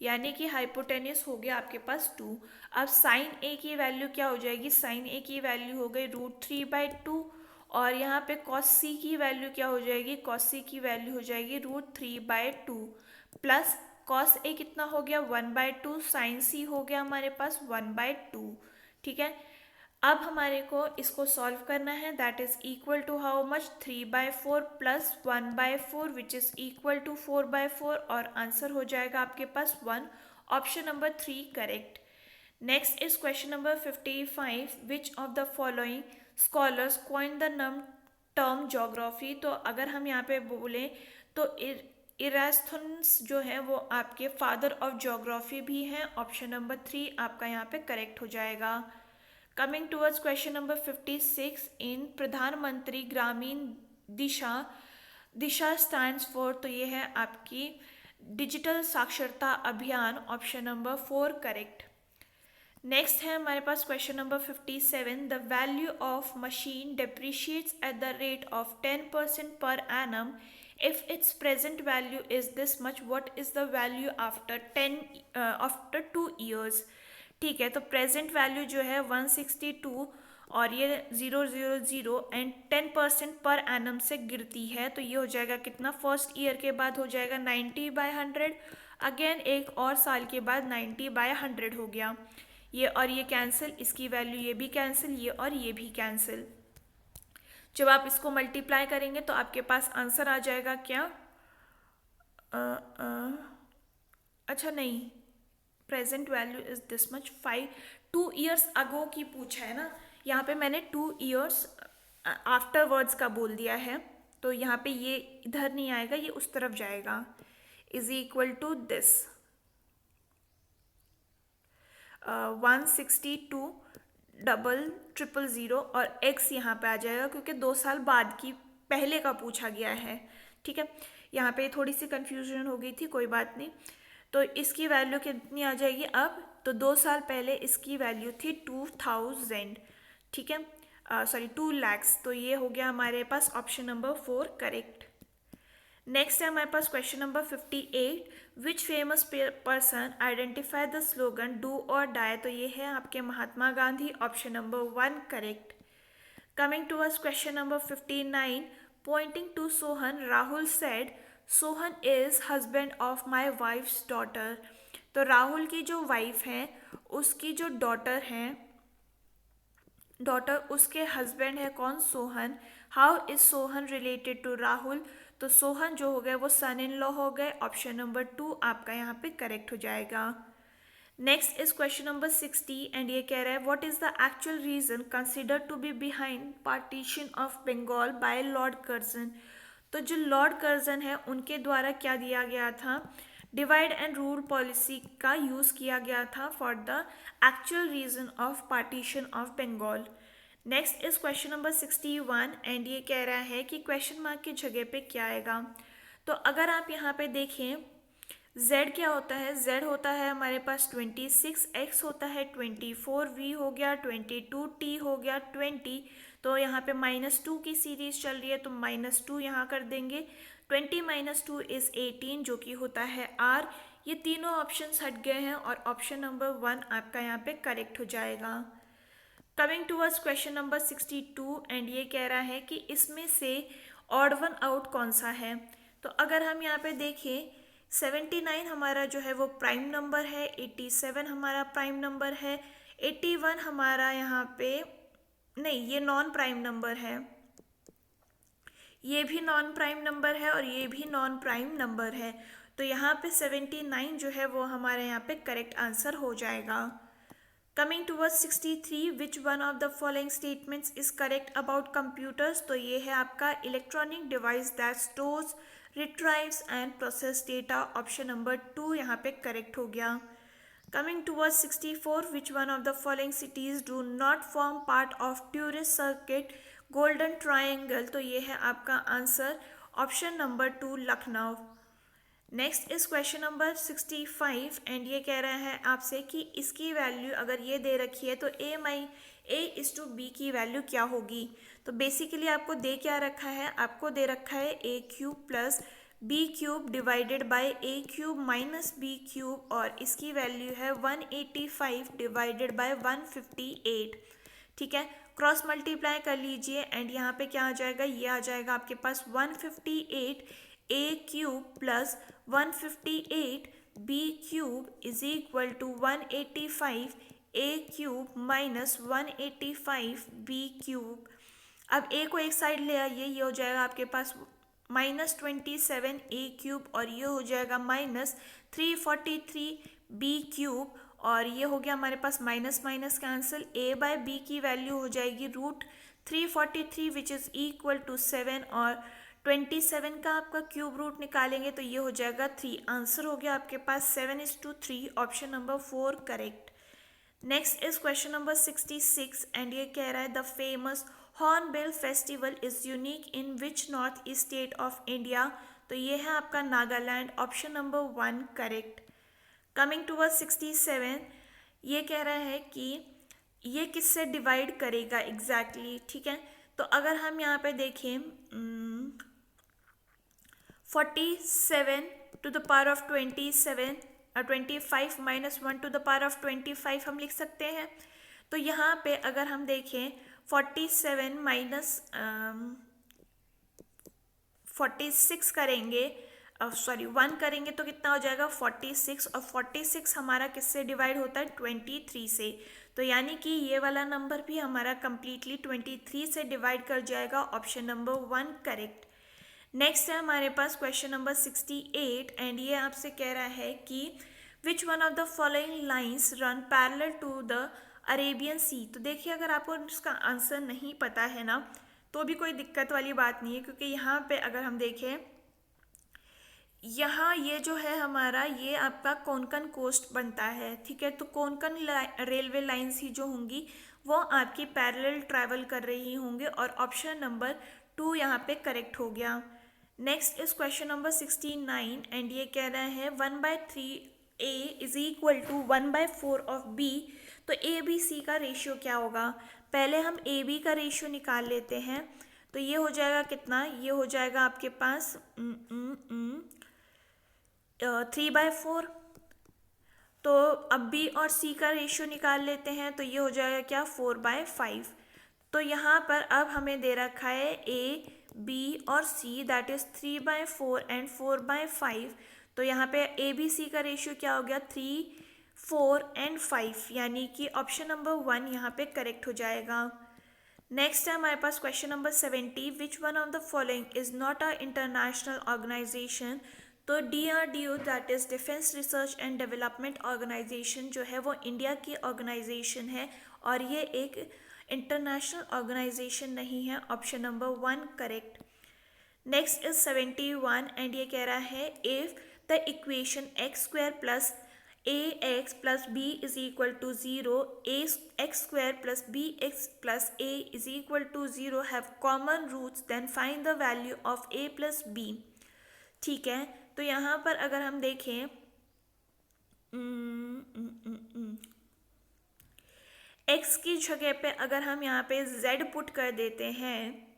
यानी कि हाइपोटेन्यूस हो गया आपके पास 2। अब साइन A की वैल्यू क्या हो जाएगी, साइन A की वैल्यू हो गई √3/2, और यहाँ पे cos c की वैल्यू क्या हो जाएगी, cos c की वैल्यू हो जाएगी √3/2 प्लस cos a कितना हो गया 1/2, sin c हो गया हमारे पास 1/2। ठीक है, अब हमारे को इसको सॉल्व करना है, that is equal to how much 3/4 plus 1/4 which is equal to 4/4 और आंसर हो जाएगा आपके पास 1, option number 3 correct. Next is question number 55, which of the following scholars coin the term geography. तो अगर हम यहाँ पे बोले तो इरास्थुन्स जो है वो आपके फादर ऑफ ज्योग्राफी भी हैं, ऑप्शन नंबर 3 आपका यहाँ पे करेक्ट हो जाएगा। कमिंग टूवर्ड्स क्वेश्चन नंबर 56, इन प्रधानमंत्री ग्रामीण दिशा, दिशा स्टैंड्स फॉर, तो ये है आपकी डिजिटल साक्षरता अभियान, ऑप्शन नंबर 4 करेक्ट। नेक्स्ट है हमारे पास question number 57, the value of machine depreciates at the rate of 10% per annum if its present value is this much, what is the value after 2 years। ठीक है, तो present value जो है 162 और ये 000 एंड 10% पर एनम से गिरती है, तो ये हो जाएगा कितना, फर्स्ट ईयर के बाद हो जाएगा 90/100, अगेन एक और साल के बाद 90/100 हो गया, ये और ये कैंसिल, इसकी वैल्यू ये भी कैंसिल, ये और ये भी कैंसिल। जब आप इसको मल्टीप्लाई करेंगे तो आपके पास आंसर आ जाएगा क्या, अच्छा नहीं, present value is this much 2 years ago की पूछा है ना, यहाँ पे मैंने 2 ईयर्स आफ्टर वर्ड्स का बोल दिया है, तो यहाँ पे ये इधर नहीं आएगा, ये उस तरफ जाएगा, इज इक्वल टू दिस 162,000 और x यहाँ पे आ जाएगा क्योंकि 2 साल बाद की पहले का पूछा गया है। ठीक है, यहाँ पे थोड़ी सी कंफ्यूजन हो गई थी, कोई बात नहीं। तो इसकी वैल्यू कितनी आ जाएगी अब, तो 2 साल पहले इसकी वैल्यू थी 2000। ठीक है, सॉरी 2 lakhs, तो ये हो गया हमारे पास ऑप्शन नंबर 4 करेक्ट। नेक्स्ट है हमारे पास question number 58, which famous person identify the slogan do or die, तो ये है आपके Mahatma Gandhi, option number 1 correct. Coming to us question number 59, pointing to Sohan Rahul said Sohan is husband of my wife's daughter. तो राहुल की जो वाइफ है उसकी जो डॉटर उसके हस्बैंड है कौन, Sohan. How is Sohan related to Rahul, तो सोहन जो हो गए वो सन इन लॉ हो गए, ऑप्शन नंबर 2 आपका यहाँ पे करेक्ट हो जाएगा। Next is question number 60 and ये कह रहा है what is the actual reason consider to be behind partition of Bengal by Lord Curzon. तो जो लॉर्ड कर्जन है उनके द्वारा क्या दिया गया था, डिवाइड एंड रूल पॉलिसी का यूज़ किया गया था for the actual reason of partition of Bengal. Next is question number 61 and ये कह रहा है कि क्वेश्चन मार्क की जगह पे क्या आएगा। तो अगर आप यहाँ पे देखें z क्या होता है, z होता है हमारे पास 26, x होता है 24, v हो गया 22, t हो गया 20, तो यहाँ पे -2 की सीरीज चल रही है तो -2 यहाँ कर देंगे, 20 - 2 इज 18 जो कि होता है r। ये तीनों ऑप्शंस हट गए हैं और ऑप्शन नंबर 1 आपका यहाँ पे करेक्ट हो जाएगा। Coming towards question number 62 and ये कह रहा है कि इसमें से ऑड वन आउट कौन सा है। तो अगर हम यहाँ पे देखें 79 हमारा जो है वो प्राइम नंबर है, 87 हमारा प्राइम नंबर है, 81 हमारा यहाँ पे नहीं, ये नॉन प्राइम नंबर है, ये भी नॉन प्राइम नंबर है और ये भी नॉन प्राइम नंबर है, तो यहाँ पे 79 जो है वो हमारे यहाँ पे करेक्ट आंसर हो जाएगा। Coming towards 63, which one of the following statements is correct about computers, तो ये है आपका electronic device that stores रिट्राइव्स and process data, option number 2 यहाँ पे करेक्ट हो गया। Coming towards 64, which one of the following cities do not form part of tourist circuit golden triangle, तो ये है आपका answer option number 2 Lucknow. Next is question number 65 and ये कह रहा है आपसे कि इसकी वैल्यू अगर ये दे रखी है तो a/b की वैल्यू क्या होगी। तो बेसिकली आपको दे क्या रखा है, आपको दे रखा है a³ plus b³ divided by a³ minus b³ और इसकी वैल्यू है 185 डिवाइडेड बाय 158। ठीक है, क्रॉस मल्टीप्लाई कर लीजिए एंड यहाँ पे क्या आ जाएगा, ये आ जाएगा आपके पास 158 A cube plus 158 B cube is equal to 185 A cube minus 185 B cube. अब ए को एक साइड ले आइए, ये हो जाएगा आपके पास -27 ए क्यूब और ये हो जाएगा -343 बी क्यूब और ये हो गया हमारे पास माइनस माइनस कैंसिल। ए बाय बी की वैल्यू हो जाएगी √343 विच इज़ इक्वल टू 7 और 27 का आपका क्यूब रूट निकालेंगे तो ये हो जाएगा 3। आंसर हो गया आपके पास 7:3, option number 4 correct. Next is question number 66 and ये कह रहा है the famous hornbill festival is unique in which north east state of India. तो ये है आपका Nagaland, option number 1 correct. Coming toward 67, ये कह रहा है कि ये किससे डिवाइड करेगा एग्जैक्टली, ठीक है। तो अगर हम यहाँ पे देखें 47 टू द पावर ऑफ 27 और 25 minus 1 to the power of 25 हम लिख सकते हैं। तो यहाँ पे अगर हम देखें 47 माइनस 46 करेंगे, 1 करेंगे तो कितना हो जाएगा 46 और 46 हमारा किससे डिवाइड होता है 23 से। तो यानी कि ये वाला नंबर भी हमारा कंप्लीटली 23 से डिवाइड कर जाएगा, ऑप्शन नंबर 1 करेक्ट। नेक्स्ट है हमारे पास क्वेश्चन नंबर 68 एंड ये आपसे कह रहा है कि which one of the following lines run parallel to the Arabian Sea. तो देखिए अगर आपको इसका आंसर नहीं पता है ना तो भी कोई दिक्कत वाली बात नहीं है, क्योंकि यहाँ पे अगर हम देखें यहाँ ये जो है हमारा ये आपका कोंकण कोस्ट बनता है, ठीक है। तो कोंकण रेलवे लाइन्स ही जो होंगी वो आपकी पैरेलल ट्रैवल कर रही होंगे और ऑप्शन नंबर 2 यहाँ पे करेक्ट हो गया। Next is question number 69 and ये कह रहा है 1/3 A is equal to 1/4 of B। तो ए बी सी का रेशियो क्या होगा, पहले हम ए बी का रेशियो निकाल लेते हैं। तो ये हो जाएगा कितना, ये हो जाएगा आपके पास 3/4। तो अब बी और सी का रेशियो निकाल लेते हैं तो ये हो जाएगा क्या 4/5। तो यहाँ पर अब हमें दे रखा है ए बी और सी दैट इज 3/4 एंड 4/5। तो यहाँ पे ए बी सी का रेशियो क्या हो गया 3, 4 एंड 5, यानी कि ऑप्शन नंबर 1 यहाँ पे करेक्ट हो जाएगा। नेक्स्ट है हमारे पास question number 70 which one of the following is not a international organisation. तो DRDO that is defence research and development organisation जो है वो इंडिया की ऑर्गेनाइजेशन है और ये एक इंटरनेशनल ऑर्गेनाइजेशन नहीं है, option number 1 correct. Next is 71 and ये कह रहा है if the equation x² plus ax plus b is equal to 0, ax² plus bx plus a is equal to 0 have common roots then find the value of a plus b। ठीक है, तो यहाँ पर अगर हम देखें x की जगह पे अगर हम यहाँ पे z पुट कर देते हैं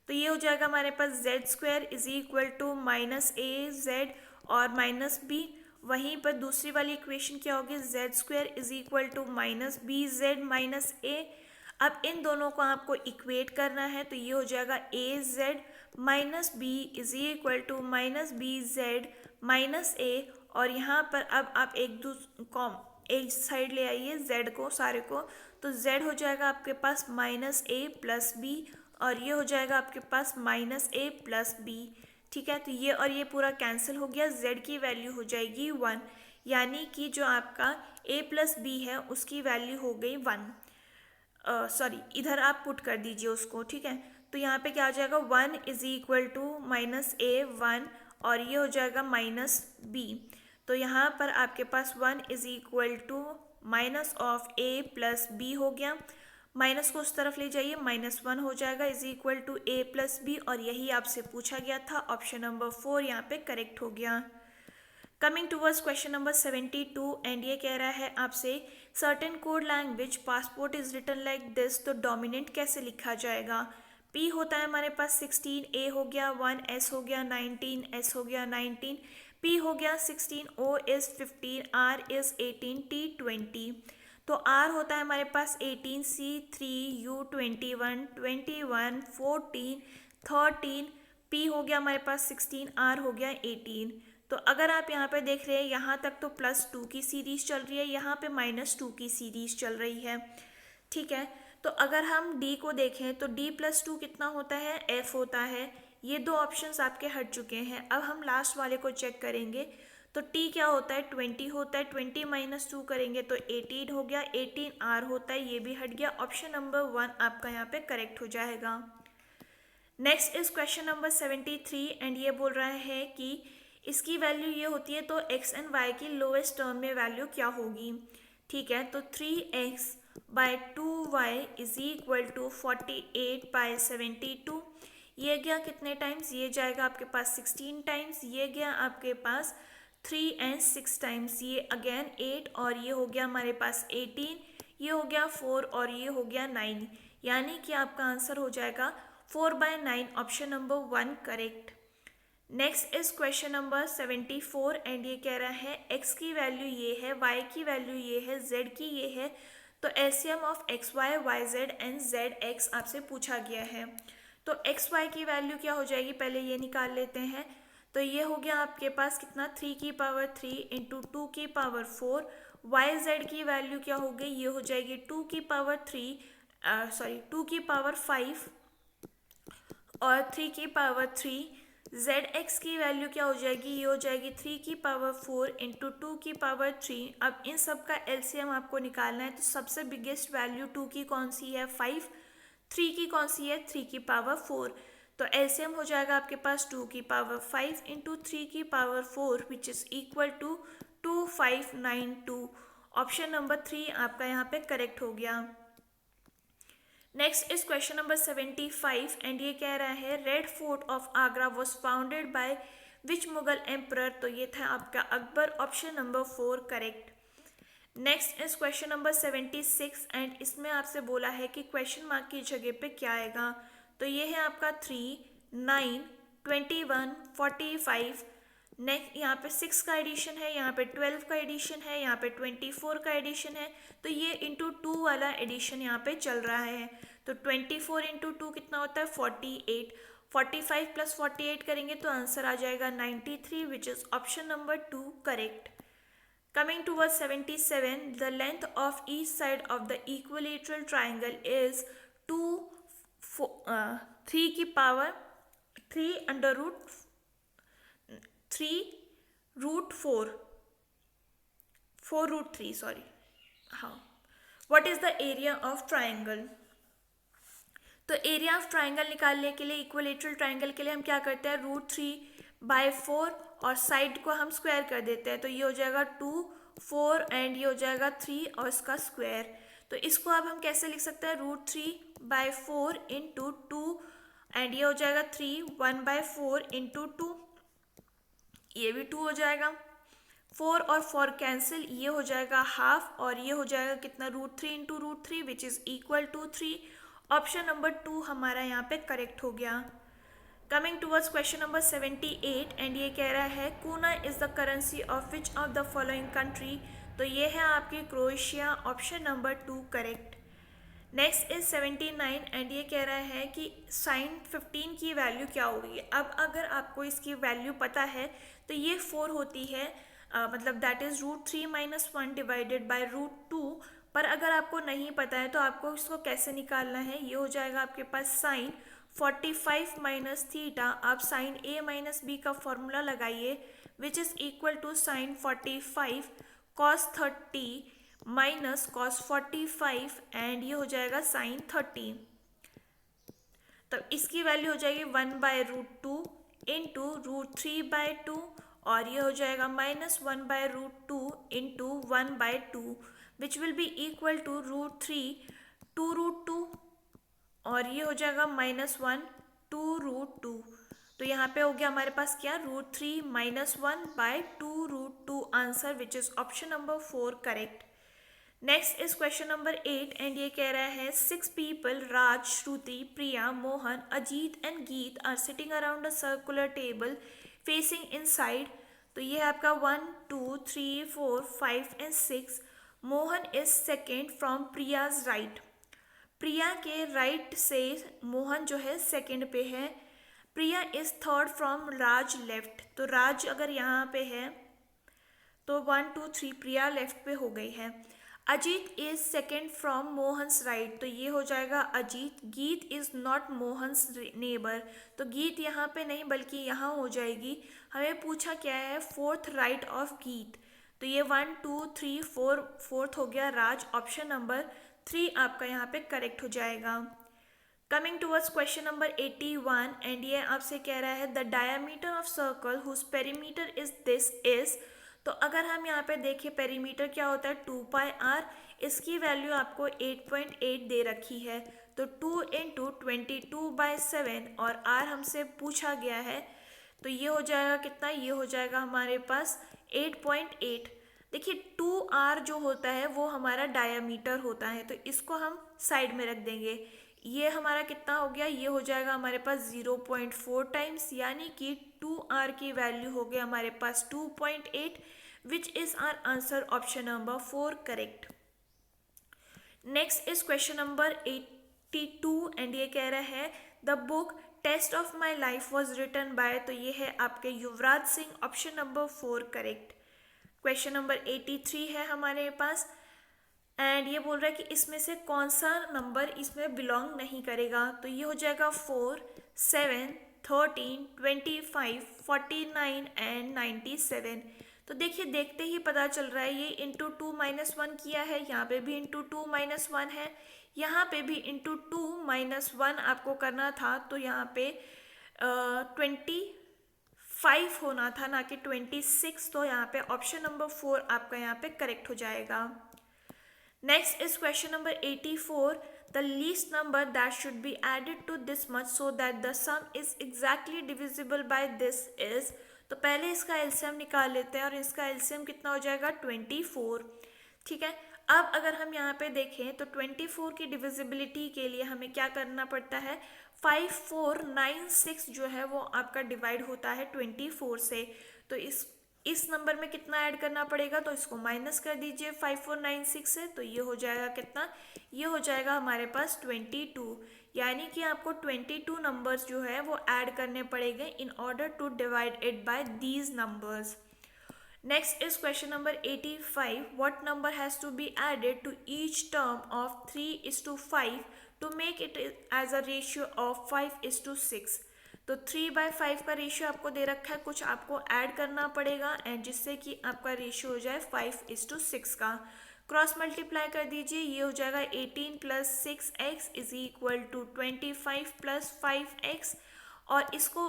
तो ये हो जाएगा हमारे पास z² is equal to -az और -b। वहीं पर दूसरी वाली इक्वेशन क्या होगी z² is equal to -bz -a। अब इन दोनों को आपको इक्वेट करना है तो ये हो जाएगा az - b is equal to -bz -a। और यहाँ पर अब आप एक साइड ले आइए z को सारे को, तो z हो जाएगा आपके पास -a प्लस b और ये हो जाएगा आपके पास -a प्लस b। ठीक है, तो ये और ये पूरा कैंसिल हो गया, z की वैल्यू हो जाएगी 1, यानी कि जो आपका a प्लस b है उसकी वैल्यू हो गई 1। इधर आप पुट कर दीजिए उसको, ठीक है। तो यहाँ पे क्या हो जाएगा 1 इज इक्वल टू -a 1 और ये हो जाएगा -b। तो यहाँ पर आपके पास 1 is equal to minus of a plus b हो गया, माइनस को उस तरफ ले जाइए -1 हो जाएगा is equal to a plus b और यही आपसे पूछा गया था, ऑप्शन नंबर 4 यहाँ पे करेक्ट हो गया। Coming towards question number 72 and ये कह रहा है आपसे certain code language passport is written like this. तो डोमिनेंट कैसे लिखा जाएगा, P होता है हमारे पास 16, A हो गया 1, S हो गया 19, S हो गया 19, P हो गया 16, O is 15, R is 18, T 20। तो आर होता है हमारे पास 18, सी 3, यू 21, 21, 14, 13, पी हो गया हमारे पास 16, आर हो गया 18। तो अगर आप यहाँ पे देख रहे हैं यहाँ तक तो +2 की सीरीज चल रही है, यहाँ पे -2 की सीरीज चल रही है, ठीक है। तो अगर हम डी को देखें तो D+2 कितना होता है, F होता है। ये दो ऑप्शंस आपके हट चुके हैं। अब हम लास्ट वाले को चेक करेंगे तो T क्या होता है, 20 होता है। 20 - 2 करेंगे तो 18 हो गया, 18 R होता है, ये भी हट गया। ऑप्शन नंबर 1 आपका यहाँ पे करेक्ट हो जाएगा। Next is question number 73 and ये बोल रहा है कि इसकी वैल्यू ये होती है तो x एंड y की लोएस्ट टर्म में वैल्यू क्या होगी, ठीक है। तो 3x bye 2y is equal to 48/72। ये गया कितने टाइम्स, ये जाएगा आपके पास 16 टाइम्स, ये गया आपके पास 3 and 6 टाइम्स, ये अगेन 8 और ये हो गया हमारे पास 18, ये हो गया 4 और ये हो गया 9, यानी कि आपका आंसर हो जाएगा 4/9, option number 1 correct. Next is question number 74 and ये कह रहा है x की वैल्यू ये है, y की वैल्यू ये है, z की ये है, तो LCM of xy, yz and zx आपसे पूछा गया है। तो xy की वैल्यू क्या हो जाएगी, पहले ये निकाल लेते हैं। तो ये हो गया आपके पास कितना, 3 की पावर 3 इंटू 2 की पावर 4। yz की वैल्यू क्या हो गई, ये हो जाएगी 2 की पावर 5 और 3 की पावर 3। zx की वैल्यू क्या हो जाएगी, ये हो जाएगी 3 की पावर 4 इंटू 2 की पावर 3। अब इन सब का एलसीएम आपको निकालना है, तो सबसे बिगेस्ट वैल्यू 2 की कौन सी है, 5, 3 की कौन सी है, 3 की पावर 4। तो एलसीएम हो जाएगा आपके पास 2 की पावर 5 इंटू 3 की power 4 which is equal to 2592। Option number 3 आपका यहाँ पे करेक्ट हो गया। Next is question number 75 and ये कह रहा है Red Fort of Agra was founded by which Mughal emperor, तो ये था आपका Akbar, option number 4 correct. Next is question number 76 and इसमें आपसे बोला है कि क्वेश्चन मार्क की जगह पे क्या आएगा, तो ये है आपका 3, 9, 21, 45। नेक्स्ट यहाँ पे 6 का एडिशन है, यहाँ पे 12 का एडिशन है, यहाँ पे 24 का एडिशन है, तो ये इंटू 2 वाला एडिशन यहाँ पे चल रहा है। तो 24 इंटू 2 कितना होता है, 48। 45 + 48 करेंगे तो आंसर आ जाएगा 93 विच is option number 2 correct. Coming towards 77, the length of each side of the equilateral triangle is 3 की power 3 under root 3 root 4 root 3 sorry, हाँ। What is the area of triangle? तो एरिया ऑफ ट्राइंगल निकालने के लिए, equilateral triangle के लिए हम क्या करते हैं, √3/4 और साइड को हम स्क्वायर कर देते हैं, तो ये हो जाएगा 2, 4 एंड ये हो जाएगा 3 और इसका स्क्वायर। तो इसको अब हम कैसे लिख सकते हैं, √3/4 इंटू 2 एंड ये हो जाएगा 3, 1/4 इंटू 2, ये भी 2 हो जाएगा। 4 और 4 कैंसिल, ये हो जाएगा हाफ और ये हो जाएगा कितना, √3 into √3 which is equal to 3। Option number 2 हमारा यहाँ पे करेक्ट हो गया। Coming towards question number 78 and ये कह रहा है kuna is the currency of which of the following country, तो ये है आपकी Croatia, option number 2 correct. Next is 79 and ये कह रहा है कि sin 15 की वैल्यू क्या होगी। अब अगर आपको इसकी वैल्यू पता है तो ये 4 होती है, मतलब दैट इज √3 - 1 डिवाइडेड बाय √2। पर अगर आपको नहीं पता है तो आपको इसको कैसे निकालना है, ये हो जाएगा आपके पास sin 45 - थीटा। आप sin A - B का फॉर्मूला लगाइए which is equal to sin 45 cos 30 minus cos 45 and ये हो जाएगा sin 30। तब इसकी वैल्यू हो जाएगी 1/√2 इंटू √3/2 और ये हो जाएगा -1/√2 into 1/2 which will be equal to √3 2 √2 और ये हो जाएगा -1 2 √2। तो यहाँ पे हो गया हमारे पास क्या, √3 - 1/2 √2 answer which is option number 4 correct. Next is question number 8 and ये कह रहा है 6 people Raj, Shruti, Priya, Mohan, Ajeet and Geet are sitting around a circular table facing inside. तो ये है आपका 1 2 3 4 5 and 6। Mohan is second from Priya's right. Priya के राइट से मोहन जो है सेकेंड पे है। Priya is third from Raj left, तो राज अगर यहाँ पे है तो 1 2 3 प्रिया लेफ्ट पे हो गई है। Ajit is second from Mohan's right, तो ये हो जाएगा अजीत। गीत इज नॉट मोहन्स नेबर, तो गीत यहाँ पे नहीं बल्कि यहाँ हो जाएगी। हमें पूछा क्या है, फोर्थ राइट ऑफ गीत, तो ये 1 2 3 4 फोर्थ हो गया राज। ऑप्शन नंबर 3 आपका यहाँ पे करेक्ट हो जाएगा। Coming towards question number 81 and ये आपसे कह रहा है the diameter of circle whose perimeter is this is. तो अगर हम यहाँ पे देखें पेरीमीटर क्या होता है 2 पाई आर, इसकी वैल्यू आपको 8.8 दे रखी है, तो 2 इंटू 22/7 और आर हमसे पूछा गया है, तो ये हो जाएगा कितना, ये हो जाएगा हमारे पास 8.8। देखिए 2r जो होता है वो हमारा डायामीटर होता है, तो इसको हम साइड में रख देंगे। ये हमारा कितना हो गया, ये हो जाएगा हमारे पास 0.4 टाइम्स, यानी कि 2r की वैल्यू हो गया हमारे पास 2.8, which is our answer option number 4 correct. Next is question number 82 and ये कह रहा है the book test of my life was written by, तो ये है आपके Yuvraj Singh, option number 4 correct. Question number 83 है हमारे पास एंड ये बोल रहा है कि इसमें से कौन सा नंबर इसमें बिलोंग नहीं करेगा, तो ये हो जाएगा 4 7 13 25 49 एंड 97। तो देखिए देखते ही पता चल रहा है ये इंटू 2-1 किया है, यहाँ पे भी इंटू 2-1 है, यहाँ पे भी इंटू 2-1 आपको करना था, तो यहाँ पे 25 होना था ना कि 26, तो यहाँ पे ऑप्शन नंबर 4 आपका यहाँ पे करेक्ट हो जाएगा। Next is question number 84 the least number that should be added to this much so that the sum is exactly divisible by this is. तो पहले इसका एलसीएम निकाल लेते हैं और इसका एलसीएम कितना हो जाएगा 24। ठीक है, अब अगर हम यहाँ पे देखें तो 24 की डिविजिबिलिटी के लिए हमें क्या करना पड़ता है, 5496 जो है वो आपका डिवाइड होता है 24 से, तो इस नंबर में कितना ऐड करना पड़ेगा, तो इसको माइनस कर दीजिए 5496 से, तो ये हो जाएगा कितना, ये हो जाएगा हमारे पास 22, यानी कि आपको 22 नंबर्स जो है वो ऐड करने पड़ेंगे in order to divide it by these numbers. Next is question number 85 what number has to be added to each term of 3:5 to make it as a ratio of 5:6। तो 3/5 का ratio आपको दे रखा है, कुछ आपको add करना पड़ेगा and जिससे कि आपका रेशियो हो जाए 5:6 का। क्रॉस मल्टीप्लाई कर दीजिए, ये हो जाएगा 18 + 6x is equal to 25 + 5x, और इसको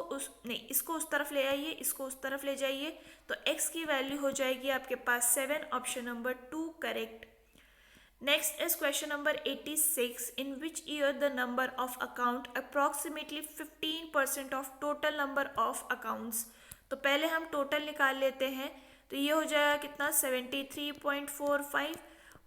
उस तरफ ले आइए, इसको उस तरफ ले जाइए, तो x की वैल्यू हो जाएगी आपके पास 7, option number 2 correct. Next is question number 86 in which year the number of account approximately 15% of total number of accounts। तो पहले हम टोटल निकाल लेते हैं, तो ये हो जाएगा कितना 73.45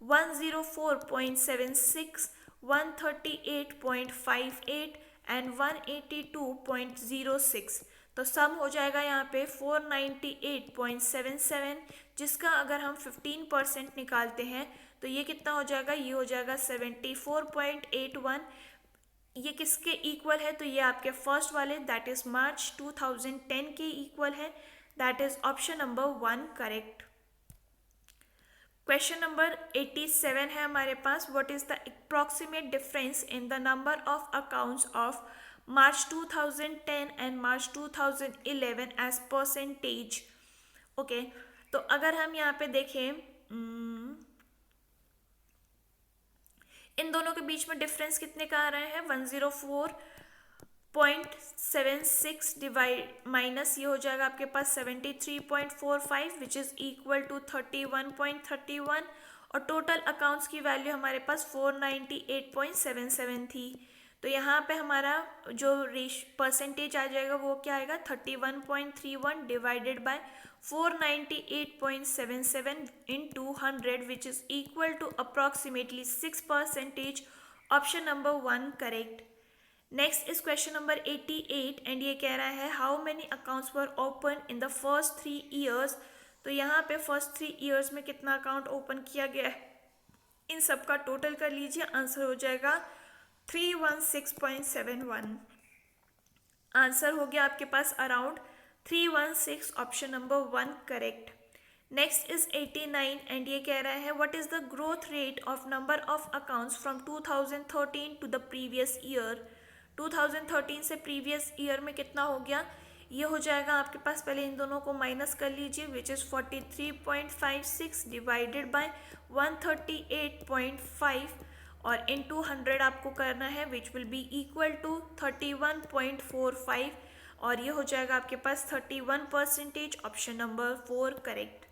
104.76 138.58 एंड 182.06। तो सम हो जाएगा यहाँ पे 498.77, जिसका अगर हम 15% निकालते हैं तो ये कितना हो जाएगा, ये हो जाएगा 74.81। ये किसके इक्वल है, तो ये आपके फर्स्ट वाले दैट इज मार्च 2010 के इक्वल है, that is option number 1 correct. Question number 87 है हमारे पास what is the approximate difference in the number of accounts of March 2010 and March 2011 as percentage. Okay, तो अगर हम यहाँ पे देखें इन दोनों के बीच में डिफरेंस कितने का आ रहे हैं, 104.76 डिवाइड माइनस ये हो जाएगा आपके पास 73.45 विच इज इक्वल टू 31.31, और टोटल अकाउंट्स की वैल्यू हमारे पास 498.77 थी, तो यहाँ पे हमारा जो परसेंटेज आ जाएगा वो क्या आएगा 31.31 divided by 498.77 into 100 which is equal to approximately 6%, option number 1 correct। Next is question number 88 and ये कह रहा है how many accounts were open in the first 3 years। तो यहाँ पे फर्स्ट 3 years में कितना अकाउंट ओपन किया गया है, इन सब का टोटल कर लीजिए, आंसर हो जाएगा 316.71। आंसर हो गया आपके पास around 316, option number 1 correct. Next is 89 and ये कह रहा है what is the growth rate of number of accounts from 2013 to the previous year. 2013 से प्रीवियस ईयर में कितना हो गया, ये हो जाएगा आपके पास, पहले इन दोनों को माइनस कर लीजिए, विच इज़ 43.56 डिवाइडेड बाय 138.5 और इनटू 100 आपको करना है, which will be equal to 31.45 और ये हो जाएगा आपके पास 31%, option number 4 correct.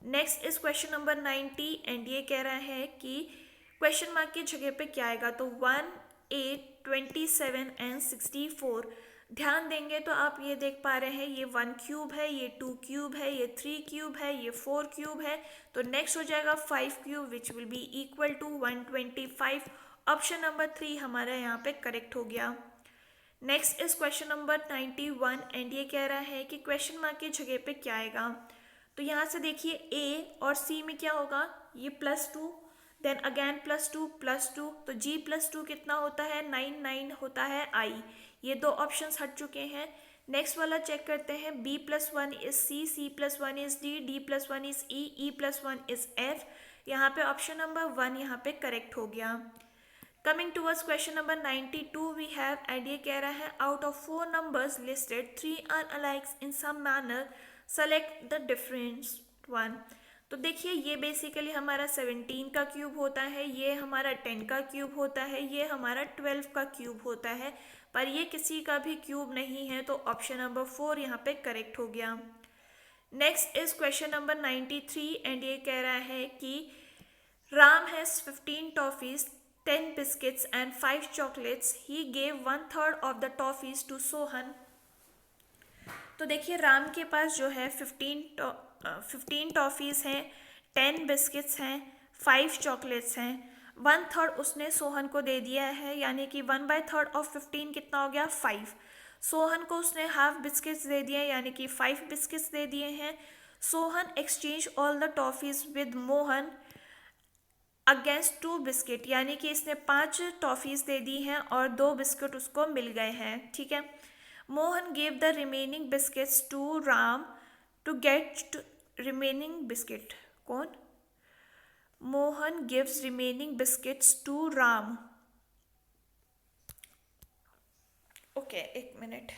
Next is question number 90 and ये कह रहा है कि क्वेश्चन मार्क की जगह पे क्या आएगा, तो 1, 8, 27 एंड 64। ध्यान देंगे तो आप ये देख पा रहे हैं ये 1 क्यूब है, ये 2 क्यूब है, ये 3 क्यूब है, ये 4 क्यूब है, तो नेक्स्ट हो जाएगा 5 cube which will be equal to 125, option number 3 हमारा यहाँ पे करेक्ट हो गया। Next is question number 91 and ये कह रहा है कि क्वेश्चन मार्क की जगह पे क्या आएगा, तो यहाँ से देखिए ए और सी में क्या होगा, ये +2 देन अगेन +2 तो G+2 कितना होता है, 9 9 होता है I, ये दो ऑप्शंस हट चुके हैं। नेक्स्ट वाला चेक करते हैं, B+1 is C+1 is D+1 is E+1 is F, यहाँ पे ऑप्शन नंबर 1 यहाँ पे करेक्ट हो गया। Coming towards question number 92 we have and ये कह रहा है out of 4 numbers listed 3 are alikes in some manner, select the difference one. तो देखिए ये बेसिकली हमारा 17 का क्यूब होता है, ये हमारा 10 का क्यूब होता है, ये हमारा 12 का क्यूब होता है, पर ये किसी का भी क्यूब नहीं है, तो ऑप्शन नंबर 4 यहाँ पे करेक्ट हो गया। Next is question number 93 and ये कह रहा है कि Ram has 15 toffees, 10 biscuits and 5 chocolates, he gave 1/3 of the toffees to Sohan. तो देखिए राम के पास जो है 15 टॉफ़ीज़ हैं, 10 बिस्किट्स हैं, 5 चॉकलेट्स हैं, 1/3 उसने सोहन को दे दिया है, यानी कि 1/3 ऑफ 15 कितना हो गया, 5। सोहन को उसने हाफ बिस्किट्स दे दिए, यानी कि 5 बिस्किट्स दे दिए हैं। Sohan exchange all the toffees with Mohan against 2 biscuit, यानी कि इसने 5 टॉफ़ीज़ दे दी हैं और 2 बिस्किट उसको मिल गए हैं, ठीक है। Mohan gave the remaining biscuits to Ram to get remaining biscuit, कौन, Mohan gives remaining biscuits to Ram. Okay एक मिनट,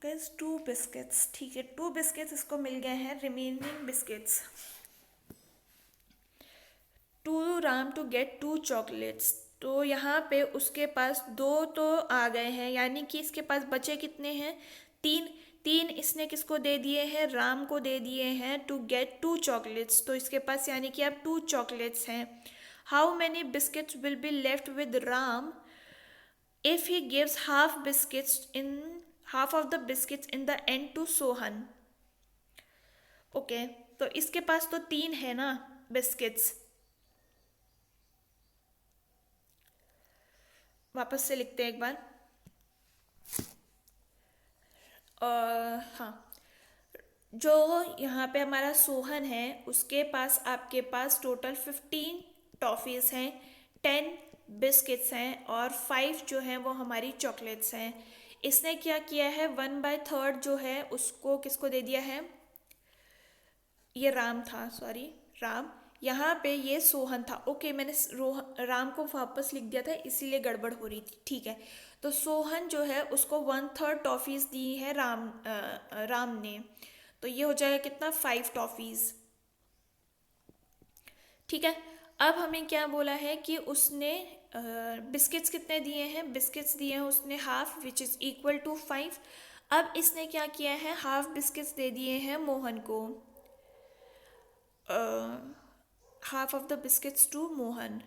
गाइस 2 बिस्किट्स, ठीक है 2 बिस्किट्स इसको मिल गए हैं, remaining biscuits to Ram to get 2 chocolates. तो यहाँ पे उसके पास 2 तो आ गए हैं, यानी कि इसके पास बचे कितने हैं, 3 इसने किसको दे दिए हैं, राम को दे दिए हैं टू गेट 2 चॉकलेट्स, तो इसके पास यानी कि अब 2 चॉकलेट्स हैं। How many biscuits will be left with Ram if he gives half of the biscuits in the end to Sohan. Okay तो इसके पास तो 3 है ना बिस्किट्स, वापस से लिखते हैं एक बार। हाँ, जो यहाँ पे हमारा सोहन है उसके पास आपके पास टोटल 15 टॉफ़ीज़ हैं, 10 बिस्किट्स हैं और 5 जो हैं वो हमारी चॉकलेट्स हैं। इसने क्या किया है, 1/3 जो है उसको किसको दे दिया है, ये राम था, सॉरी राम, यहाँ पे ये सोहन था। ओके मैंने राम को वापस लिख दिया था इसीलिए गड़बड़ हो रही थी, ठीक है। तो सोहन जो है उसको 1/3 टॉफ़ीज़ दी है राम ने, तो ये हो जाएगा कितना, 5 टॉफ़ीज़, ठीक है। अब हमें क्या बोला है कि उसने बिस्किट्स कितने दिए हैं, बिस्किट्स दिए हैं उसने half which is equal to 5। अब इसने क्या किया है, हाफ बिस्किट्स दे दिए हैं मोहन को, half of the biscuits to Mohan.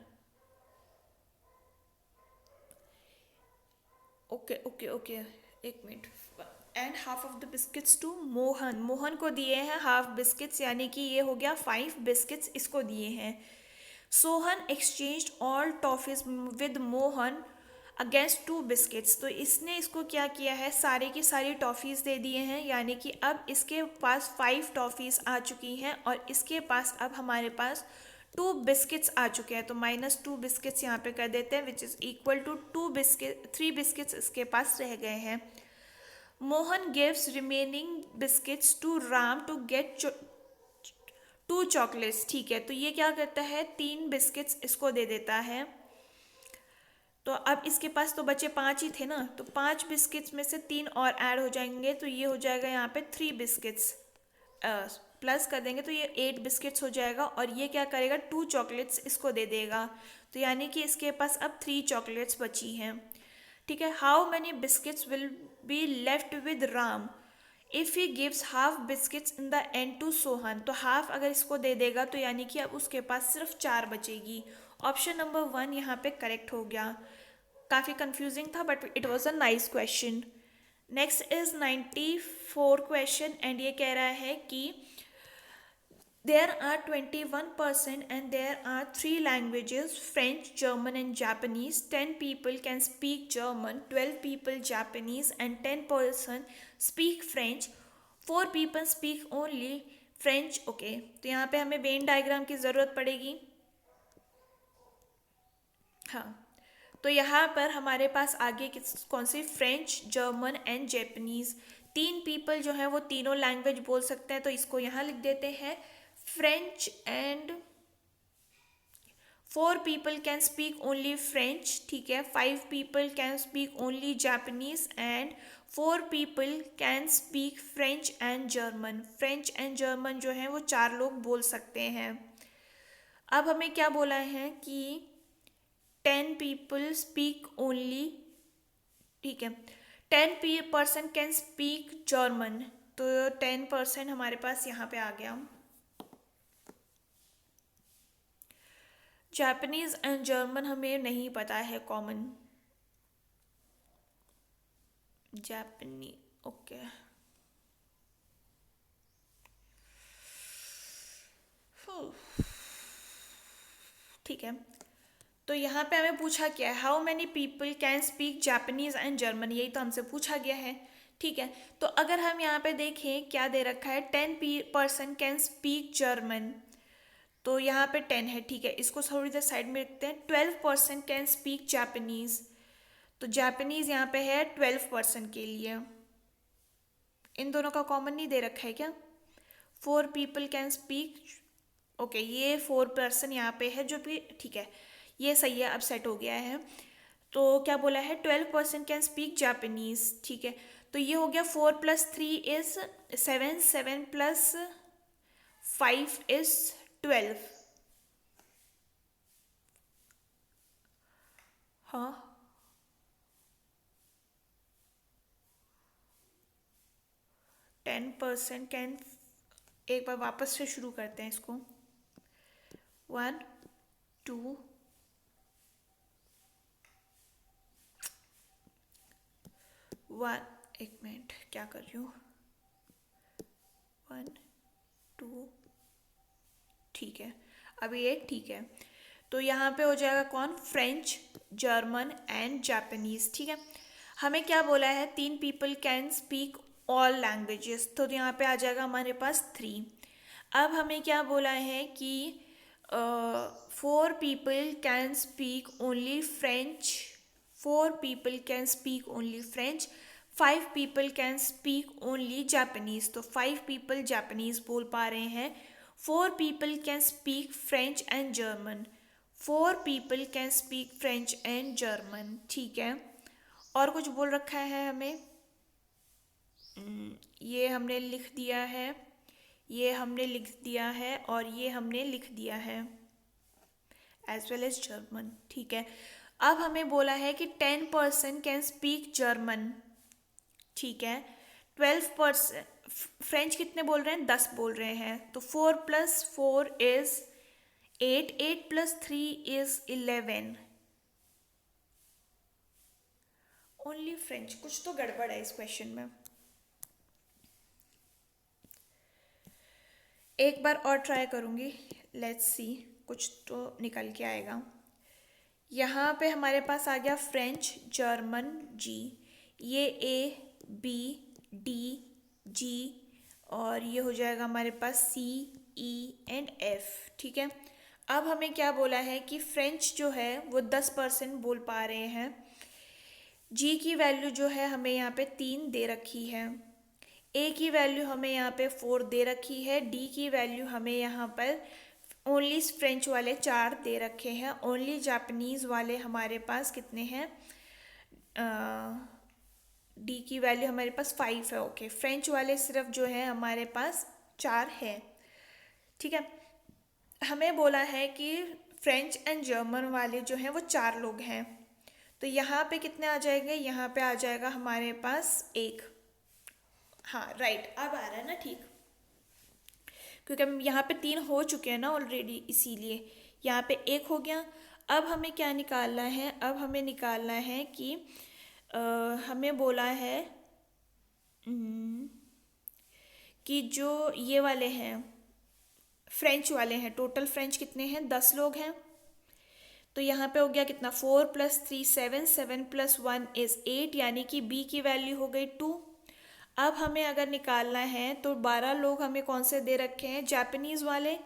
Okay okay okay एक minute, and half of the biscuits to Mohan, Mohan को दिए हैं हाफ बिस्किट्स, यानी कि ये हो गया 5 बिस्किट्स इसको दिए हैं। Sohan exchange all toffees with Mohan against 2 biscuits. तो इसने इसको क्या किया है, सारे की सारी टॉफ़ीज़ दे दिए हैं, यानी कि अब इसके पास 5 टॉफ़ीज़ आ चुकी हैं और इसके पास अब हमारे पास 2 बिस्किट्स आ चुके हैं। तो -2 बिस्किट्स यहाँ पे कर देते हैं, which is equal to 3 biscuits इसके पास रह गए हैं। Mohan gives remaining biscuits to Ram to get 2 chocolates. ठीक है, तो ये क्या करता है, 3 बिस्किट्स इसको दे देता है। तो अब इसके पास तो बचे 5 ही थे ना, तो 5 बिस्किट्स में से 3 और ऐड हो जाएंगे, तो ये हो जाएगा यहाँ पे 3 बिस्किट्स, प्लस कर देंगे तो ये 8 बिस्किट्स हो जाएगा। और ये क्या करेगा, 2 चॉकलेट्स इसको दे देगा, तो यानी कि इसके पास अब 3 चॉकलेट्स बची हैं। ठीक है, how many biscuits will be left with Ram if he gives half biscuits in the end to Sohan. तो हाफ अगर इसको दे देगा तो यानी कि अब उसके पास सिर्फ 4 बचेगी। ऑप्शन नंबर 1 यहाँ पे करेक्ट हो गया। काफ़ी कंफ्यूजिंग था but it was a nice question. Next is 94 question and ये कह रहा है कि there are 21% and there are 3 languages, French, German and Japanese. 10 people can speak German, 12 people Japanese and 10% speak French. 4 people speak only French. Okay, तो यहाँ पे हमें Venn diagram की ज़रूरत पड़ेगी। हाँ, तो यहाँ पर हमारे पास आगे कौन सी, French, German and Japanese. 3 people जो है वो तीनों लैंग्वेज बोल सकते हैं, तो इसको यहाँ लिख देते हैं French and 4 people can speak only French. ठीक है, 5 people can speak only Japanese and 4 people can speak French and German. French and German जो है वो 4 लोग बोल सकते हैं। अब हमें क्या बोला है कि 10 पीपल स्पीक ओनली, ठीक है, 10% कैन स्पीक जर्मन, तो 10% हमारे पास यहाँ पे आ गया। जापानीज एंड जर्मन हमें नहीं पता है कॉमन। जापानी, ओके, ठीक है। तो यहाँ पे हमें पूछा क्या है, how many people can speak Japanese and German, यही तो हमसे पूछा गया है। ठीक है, तो अगर हम यहाँ पे देखें क्या दे रखा है, 10% कैन स्पीक जर्मन, तो यहाँ पे 10 है। ठीक है, इसको थोड़ी देर साइड में रखते हैं। 12% कैन स्पीक जापानीज, तो जापानीज यहाँ पे है 12% के लिए। इन दोनों का कॉमन नहीं दे रखा है क्या। 4 पीपल कैन स्पीक, ओके, ये 4% यहाँ पे है जो भी, ठीक है, ये सही है, अब सेट हो गया है। तो क्या बोला है, 12% कैन स्पीक जापानीज। ठीक है, तो ये हो गया 4 + 3 इज 7, 7 + 5 इज 12। हाँ, 10% कैन, एक बार वापस से शुरू करते हैं इसको। 1 2 1, एक मिनट क्या कर रही हूँ, 1 2, ठीक है, अब ये ठीक है। तो यहाँ पे हो जाएगा कौन, फ्रेंच, जर्मन एंड जापानीज। ठीक है, हमें क्या बोला है, 3 people can speak all languages, तो यहाँ पे आ जाएगा हमारे पास 3। अब हमें क्या बोला है कि 4 people can speak only French, 4 people can speak only French, 5 people can speak only Japanese, तो 5 पीपल जापानीज बोल पा रहे हैं। 4 people can speak French and German, 4 people can speak French and German. ठीक है, और कुछ बोल रखा है हमें, ये हमने लिख दिया है, ये हमने लिख दिया है और ये हमने लिख दिया है, एज वेल एज जर्मन। ठीक है, अब हमें बोला है कि 10% कैन स्पीक जर्मन। ठीक है, 12%, फ्रेंच कितने बोल रहे हैं, 10 बोल रहे हैं, तो 4 + 4 इज 8, 8 + 3 इज 11। ओनली फ्रेंच, कुछ तो गड़बड़ है इस क्वेश्चन में। एक बार और ट्राई करूँगी, लेट्स सी, कुछ तो निकल के आएगा। यहाँ पे हमारे पास आ गया फ्रेंच, जर्मन, जी, ये ए, बी, डी, जी, और ये हो जाएगा हमारे पास सी, ई एंड एफ। ठीक है, अब हमें क्या बोला है कि फ्रेंच जो है वो 10% बोल पा रहे हैं। जी की वैल्यू जो है हमें यहाँ पे 3 दे रखी है। ए की वैल्यू हमें यहाँ पे 4 दे रखी है। डी की वैल्यू हमें यहाँ पर ओनली फ्रेंच वाले 4 दे रखे हैं। ओनली जापानीज़ वाले हमारे पास कितने हैं? डी की वैल्यू हमारे पास 5 है। ओके, फ्रेंच वाले सिर्फ जो है हमारे पास 4 है। ठीक है, हमें बोला है कि फ्रेंच एंड जर्मन वाले जो हैं वो 4 लोग हैं। तो यहाँ पे कितने आ जाएंगे? यहाँ पे आ जाएगा हमारे पास 1। हाँ राइट, अब आ रहा है ना ठीक, क्योंकि हम यहाँ पे 3 हो चुके हैं ना ऑलरेडी, इसीलिए यहाँ पे 1 हो गया। अब हमें क्या निकालना है? अब हमें निकालना है कि हमें बोला है कि जो ये वाले हैं फ्रेंच वाले हैं, टोटल फ्रेंच कितने हैं? 10 लोग हैं। तो यहाँ पे हो गया कितना? 4 + 3 7, 7 + 1 इज़ 8, यानी कि बी की वैल्यू हो गई 2। अब हमें अगर निकालना है तो 12 लोग हमें कौन से दे रखे हैं? जापानीज़ वाले।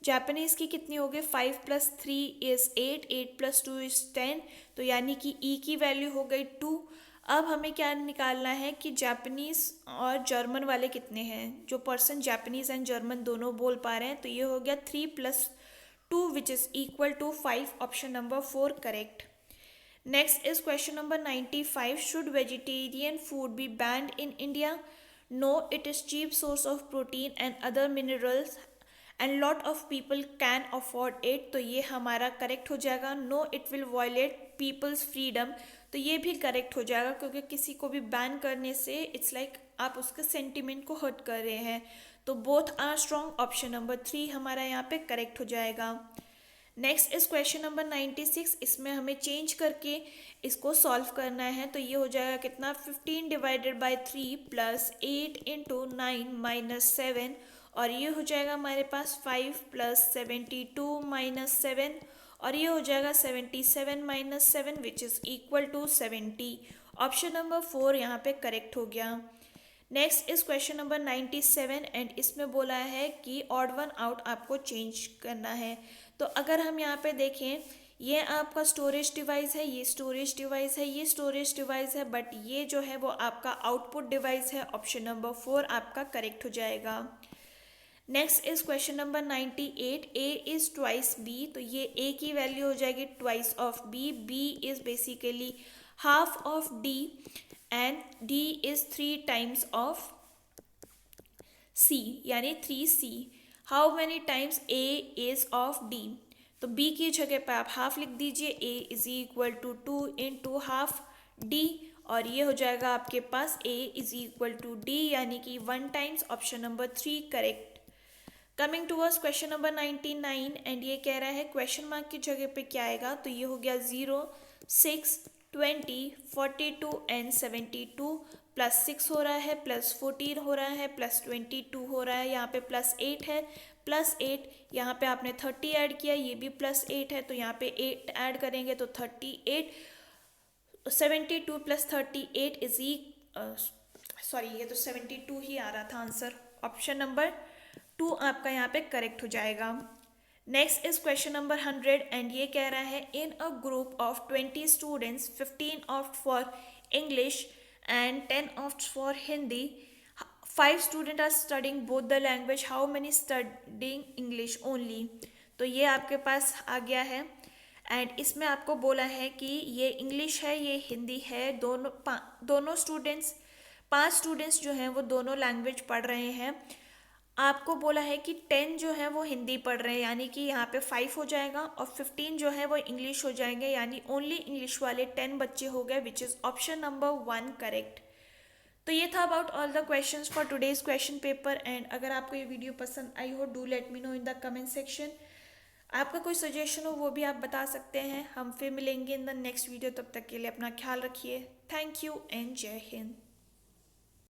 जापानीज़ की कितनी हो गई? 5 + 3 इज़ 8, 8 + 2 इज़ 10, तो यानी कि ई की वैल्यू हो गई 2। अब हमें क्या निकालना है कि जापानीज़ और जर्मन वाले कितने हैं? जो पर्सन जापानीज़ एंड जर्मन दोनों बोल पा रहे हैं, तो ये हो गया 3 + 2 which is equal to 5. Option number 4 correct. Next is question number 95. Should vegetarian food be banned in India? No, it is cheap source of protein and other minerals and lot of people can afford it. तो ये हमारा correct हो जाएगा। No, it will violate people's freedom. तो ये भी correct हो जाएगा, क्योंकि किसी को भी बैन करने से इट्स लाइक आप उसके सेंटिमेंट को हर्ट कर रहे हैं। तो both are strong. Option number 3 हमारा यहाँ पे करेक्ट हो जाएगा। Next is question number 96। इसमें हमें चेंज करके इसको सॉल्व करना है। तो ये हो जाएगा कितना? 15 / 3 + 8 × 9 - 7, और ये हो जाएगा हमारे पास 5 + 72 - 7, और ये हो जाएगा 77 - 7 which is equal to 70। Option number 4 यहाँ पे करेक्ट हो गया। Next is question number 97 and इसमें बोला है कि ऑड वन आउट आपको चेंज करना है। तो अगर हम यहाँ पे देखें, ये आपका स्टोरेज डिवाइस है, ये स्टोरेज डिवाइस है, ये स्टोरेज डिवाइस है, बट ये जो है वो आपका आउटपुट डिवाइस है। ऑप्शन नंबर 4 आपका करेक्ट हो जाएगा। Next is question number 98। A is twice B, तो ये ए की वैल्यू हो जाएगी twice of B. B is basically half of D and D is 3 times of C, यानी 3c। How many times A is of D? तो B की जगह पर आप हाफ लिख दीजिए। A is equal to 2 × half D, और ये हो जाएगा आपके पास A is equal to D, यानी कि 1 times. Option number 3 correct. Coming towards question number 99 and ये कह रहा है क्वेश्चन मार्क की जगह पे क्या आएगा? तो ये हो गया 0, 6, 20, 42 एंड 72, +6 हो रहा है, +14 हो रहा है, +22 हो रहा है, यहाँ पे +8 है, +8 यहाँ पे आपने 30 ऐड किया, ये भी +8 है, तो यहाँ पे 8 ऐड करेंगे तो 38। 72 + 38 इज सॉरी, ये तो 72 ही आ रहा था आंसर। ऑप्शन नंबर 2 आपका यहाँ पे करेक्ट हो जाएगा। Next is question number 100 and ये कह रहा है in a group of 20 students 15 opt for English and 10 opt for Hindi, 5 student are studying both the language, how many studying English only? तो ये आपके पास आ गया है एंड इसमें आपको बोला है कि ये इंग्लिश है, ये हिंदी है, दोनों स्टूडेंट्स 5 स्टूडेंट्स जो हैं वो दोनों लैंग्वेज पढ़ रहे हैं। आपको बोला है कि 10 जो है वो हिंदी पढ़ रहे हैं, यानी कि यहाँ पे 5 हो जाएगा, और 15 जो है वो इंग्लिश हो जाएंगे, यानी ओनली इंग्लिश वाले 10 बच्चे हो गए, विच इज़ ऑप्शन नंबर 1 करेक्ट। तो ये था about all the questions for today's question paper. And अगर आपको ये वीडियो पसंद आई हो, do let me know in the comment section. आपका कोई सजेशन हो वो भी आप बता सकते हैं। हम फिर मिलेंगे इन द नेक्स्ट वीडियो, तब तक के लिए अपना ख्याल रखिए। थैंक यू एंड जय हिंद।